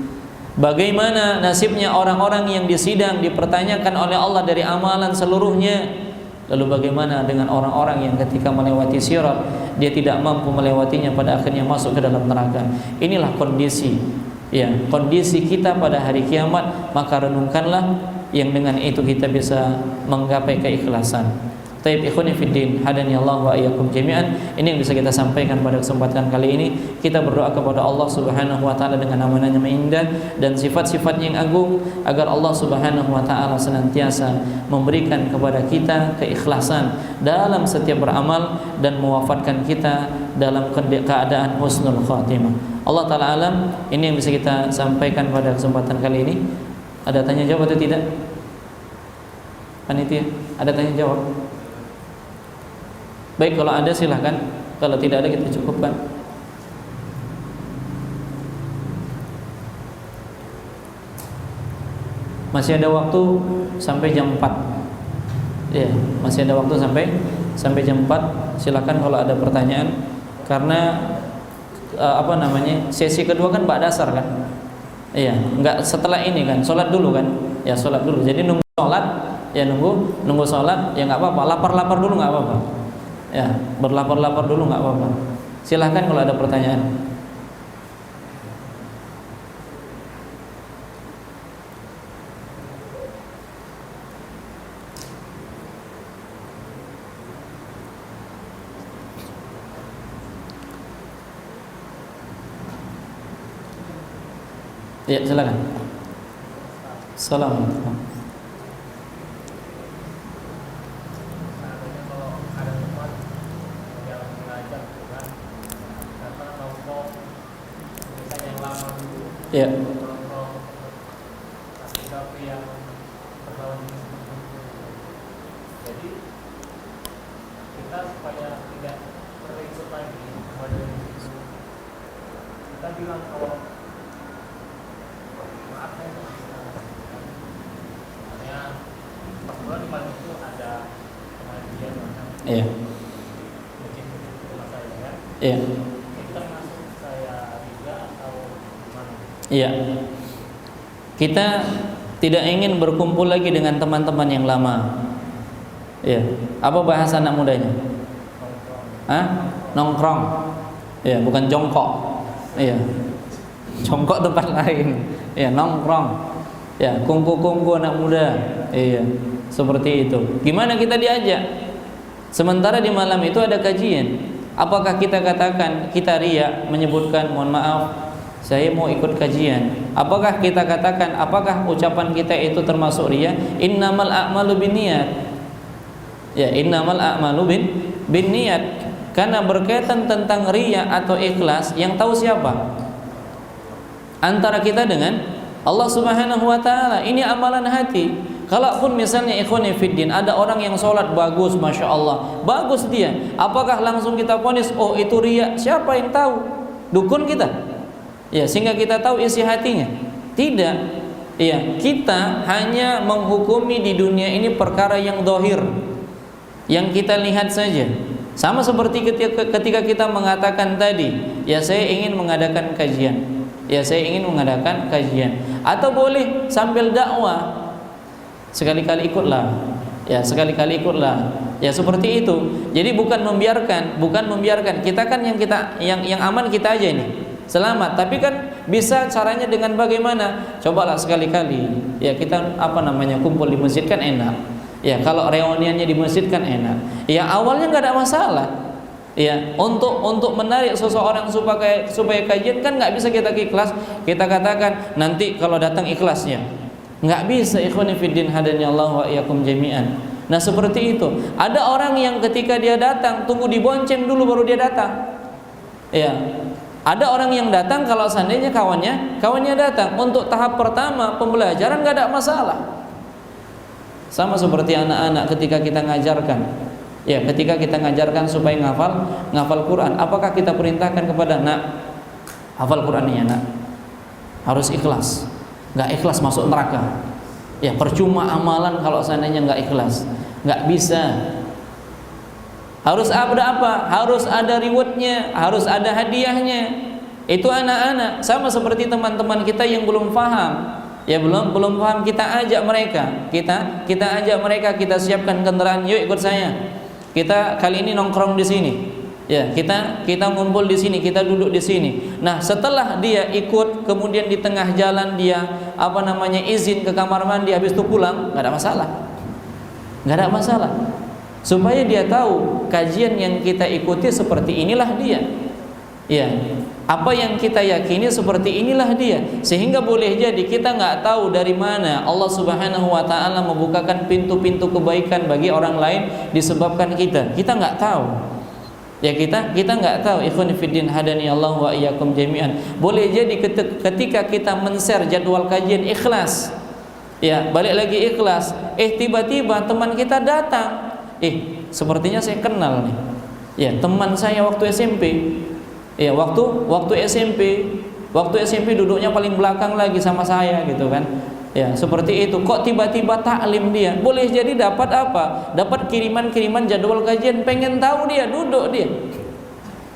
Bagaimana nasibnya orang-orang yang disidang, dipertanyakan oleh Allah dari amalan seluruhnya? Lalu bagaimana dengan orang-orang yang ketika melewati sirat dia tidak mampu melewatinya, pada akhirnya masuk ke dalam neraka? Inilah kondisi, ya, kondisi kita pada hari kiamat. Maka renungkanlah yang dengan itu kita bisa menggapai keikhlasan. Taib ikhwani fiddin, hadani Allah wa iyyakum jami'an. Ini yang bisa kita sampaikan pada kesempatan kali ini. Kita berdoa kepada Allah Subhanahu wa taala dengan nama-Nya yang indah dan sifat-sifatnya yang agung, agar Allah Subhanahu wa taala senantiasa memberikan kepada kita keikhlasan dalam setiap beramal dan mewafatkan kita dalam keadaan husnul khatimah. Allah taala alam. Ini yang bisa kita sampaikan pada kesempatan kali ini. Ada tanya jawab atau tidak? Panitia, ada tanya jawab? Baik, kalau ada silahkan. Kalau tidak ada kita cukupkan. Masih ada waktu sampai jam 4. Ya, masih ada waktu sampai jam 4. Silahkan kalau ada pertanyaan. Karena sesi kedua kan Mbak Dasar kan? Iya, enggak setelah ini kan, sholat dulu kan? Ya, sholat dulu. Jadi nunggu sholat, ya nunggu sholat, ya nggak apa-apa. Lapar-lapar dulu nggak apa-apa. Ya, berlapar-lapar dulu nggak apa-apa. Silahkan kalau ada pertanyaan. Ya, silakan. Assalamualaikum. Ya. Jadi kita supaya tidak terikut lagi kepada itu, kita bilang kalau maaf ya, makanya pas bulan depan itu ada pengajian macam. Iya. Mungkin rumah saya ya. Iya. Kita masuk saya juga atau gimana? Iya. Kita tidak ingin berkumpul lagi dengan teman-teman yang lama. Ya. Apa bahasa anak mudanya? Hah? Nongkrong. Ya, bukan jongkok. Iya. Jongkok tempat lain. Ya, nongkrong. Ya, kungku-kungku anak muda. Iya. Seperti itu. Gimana kita diajak? Sementara di malam itu ada kajian. Apakah kita katakan kita riya menyebutkan mohon maaf saya mau ikut kajian. Apakah kita katakan, apakah ucapan kita itu termasuk riya? Innamal a'malu binniyat. Ya, innamal a'malu binniyat. Karena berkaitan tentang riya atau ikhlas, yang tahu siapa? Antara kita dengan Allah Subhanahu wa taala. Ini amalan hati. Kalaupun misalnya ikhwani fiddin, ada orang yang sholat bagus, masya Allah, bagus dia, apakah langsung kita vonis, oh itu riya? Siapa yang tahu? Dukun kita? Ya, sehingga kita tahu isi hatinya? Tidak. Ya, kita hanya menghukumi di dunia ini perkara yang zahir, yang kita lihat saja. Sama seperti ketika kita mengatakan tadi, ya saya ingin mengadakan kajian, ya saya ingin mengadakan kajian, atau boleh sambil dakwah, sekali-kali ikutlah, ya sekali-kali ikutlah, ya seperti itu. Jadi bukan membiarkan kita kan yang aman kita aja ini selamat, tapi kan bisa caranya dengan bagaimana? Cobalah sekali-kali, ya kita kumpul di masjid kan enak. Ya kalau reuniannya di masjid kan enak. Ya awalnya nggak ada masalah. Ya untuk menarik seseorang supaya kajian kan nggak bisa kita ikhlas. Kita katakan nanti kalau datang ikhlasnya. Nggak bisa, ikhwani fiddin hadani Allah wa iyyakum jami'an. Nah seperti itu. Ada orang yang ketika dia datang tunggu dibonceng dulu baru dia datang. Ya. Ada orang yang datang kalau seandainya kawannya datang untuk tahap pertama pembelajaran nggak ada masalah. Sama seperti anak-anak ketika kita ngajarkan, ya ketika kita ngajarkan supaya ngafal Quran, apakah kita perintahkan kepada nak hafal Qurannya nak, harus ikhlas, nggak ikhlas masuk neraka, ya percuma amalan kalau seandainya nggak ikhlas, nggak bisa. Harus ada apa? Harus ada rewardnya, harus ada hadiahnya. Itu anak-anak. Sama seperti teman-teman kita yang belum paham. Ya belum paham, kita ajak mereka. Kita ajak mereka, kita siapkan kendaraan, yuk ikut saya. Kita kali ini nongkrong di sini. Ya, kita ngumpul di sini, kita duduk di sini. Nah, setelah dia ikut, kemudian di tengah jalan dia izin ke kamar mandi, habis itu pulang, nggak ada masalah. Nggak ada masalah. Supaya dia tahu kajian yang kita ikuti seperti inilah dia. Ya, apa yang kita yakini seperti inilah dia. Sehingga boleh jadi kita nggak tahu dari mana Allah Subhanahu wa taala membukakan pintu-pintu kebaikan bagi orang lain disebabkan kita nggak tahu. Ya kita nggak tahu. Ikhwan fiddin hadani Allah wa iyyakum jami'an. Boleh jadi ketika kita men-share jadwal kajian ikhlas. Ya, balik lagi ikhlas. Tiba-tiba teman kita datang. Sepertinya saya kenal nih. Ya, teman saya waktu SMP. Ya, waktu SMP duduknya paling belakang lagi sama saya gitu kan. Ya, seperti itu. Kok tiba-tiba taklim dia? Boleh jadi dapat apa? Dapat kiriman-kiriman jadwal kajian, pengen tahu dia, duduk dia.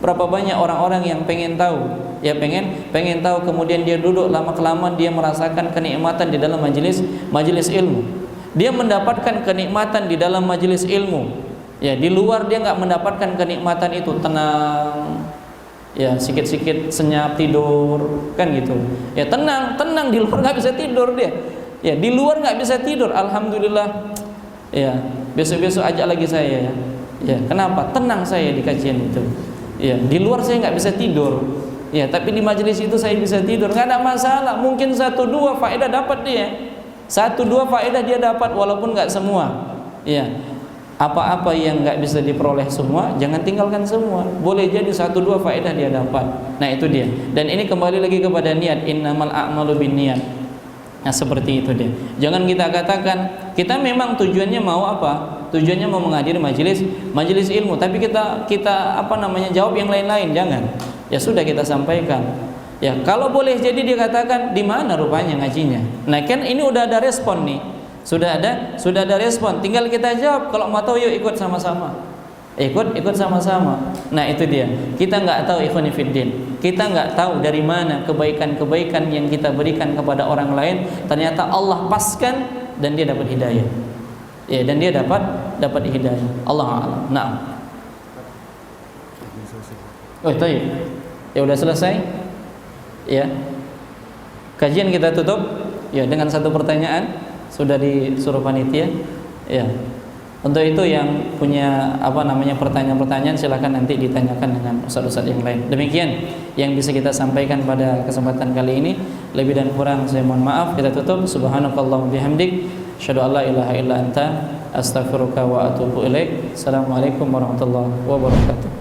Berapa banyak orang-orang yang pengen tahu? Ya, pengen tahu, kemudian dia duduk, lama-kelamaan dia merasakan kenikmatan di dalam majelis ilmu. Dia mendapatkan kenikmatan di dalam majelis ilmu. Ya, di luar dia nggak mendapatkan kenikmatan itu, tenang. Ya, sikit-sikit senyap tidur kan gitu. Ya, tenang di luar nggak bisa tidur dia. Ya, di luar nggak bisa tidur. Alhamdulillah. Ya, besok-besok ajak lagi saya ya. Ya, kenapa? Tenang saya di kajian itu. Ya, di luar saya nggak bisa tidur. Ya, tapi di majelis itu saya bisa tidur. Nggak ada masalah. Mungkin 1-2 faedah dapat dia. 1-2 faedah dia dapat walaupun nggak semua. Ya. Apa-apa yang nggak bisa diperoleh semua, jangan tinggalkan semua. Boleh jadi 1-2 faedah dia dapat. Nah itu dia. Dan ini kembali lagi kepada niat. Innamal a'malu binniyat. Nah seperti itu dia. Jangan kita katakan kita memang tujuannya mau apa? Tujuannya mau menghadiri majelis ilmu. Tapi kita jawab yang lain-lain. Jangan. Ya sudah kita sampaikan. Ya kalau boleh jadi dia katakan di mana rupanya ngajinya. Nah kan ini udah ada respon nih. Sudah ada respon, tinggal kita jawab. Kalau mau tahu yuk ikut sama-sama. Ikut sama-sama. Nah itu dia. Kita nggak tahu ikhwani fiddin. Kita nggak tahu dari mana kebaikan-kebaikan yang kita berikan kepada orang lain. Ternyata Allah paskan dan dia dapat hidayah. Ya, dan dia dapat hidayah. Allah a'lam. Naam. Oh, itu ya udah selesai. Ya. Kajian kita tutup ya dengan satu pertanyaan. Sudah disuruh panitia. Ya. Untuk itu yang punya pertanyaan-pertanyaan silakan nanti ditanyakan dengan ustaz-ustaz yang lain. Demikian yang bisa kita sampaikan pada kesempatan kali ini. Lebih dan kurang saya mohon maaf. Kita tutup. Subhanakallahumma bihamdik, asyhadu an la ilaha illa anta, astaghfiruka wa atubu ilaik. Assalamualaikum warahmatullahi wabarakatuh.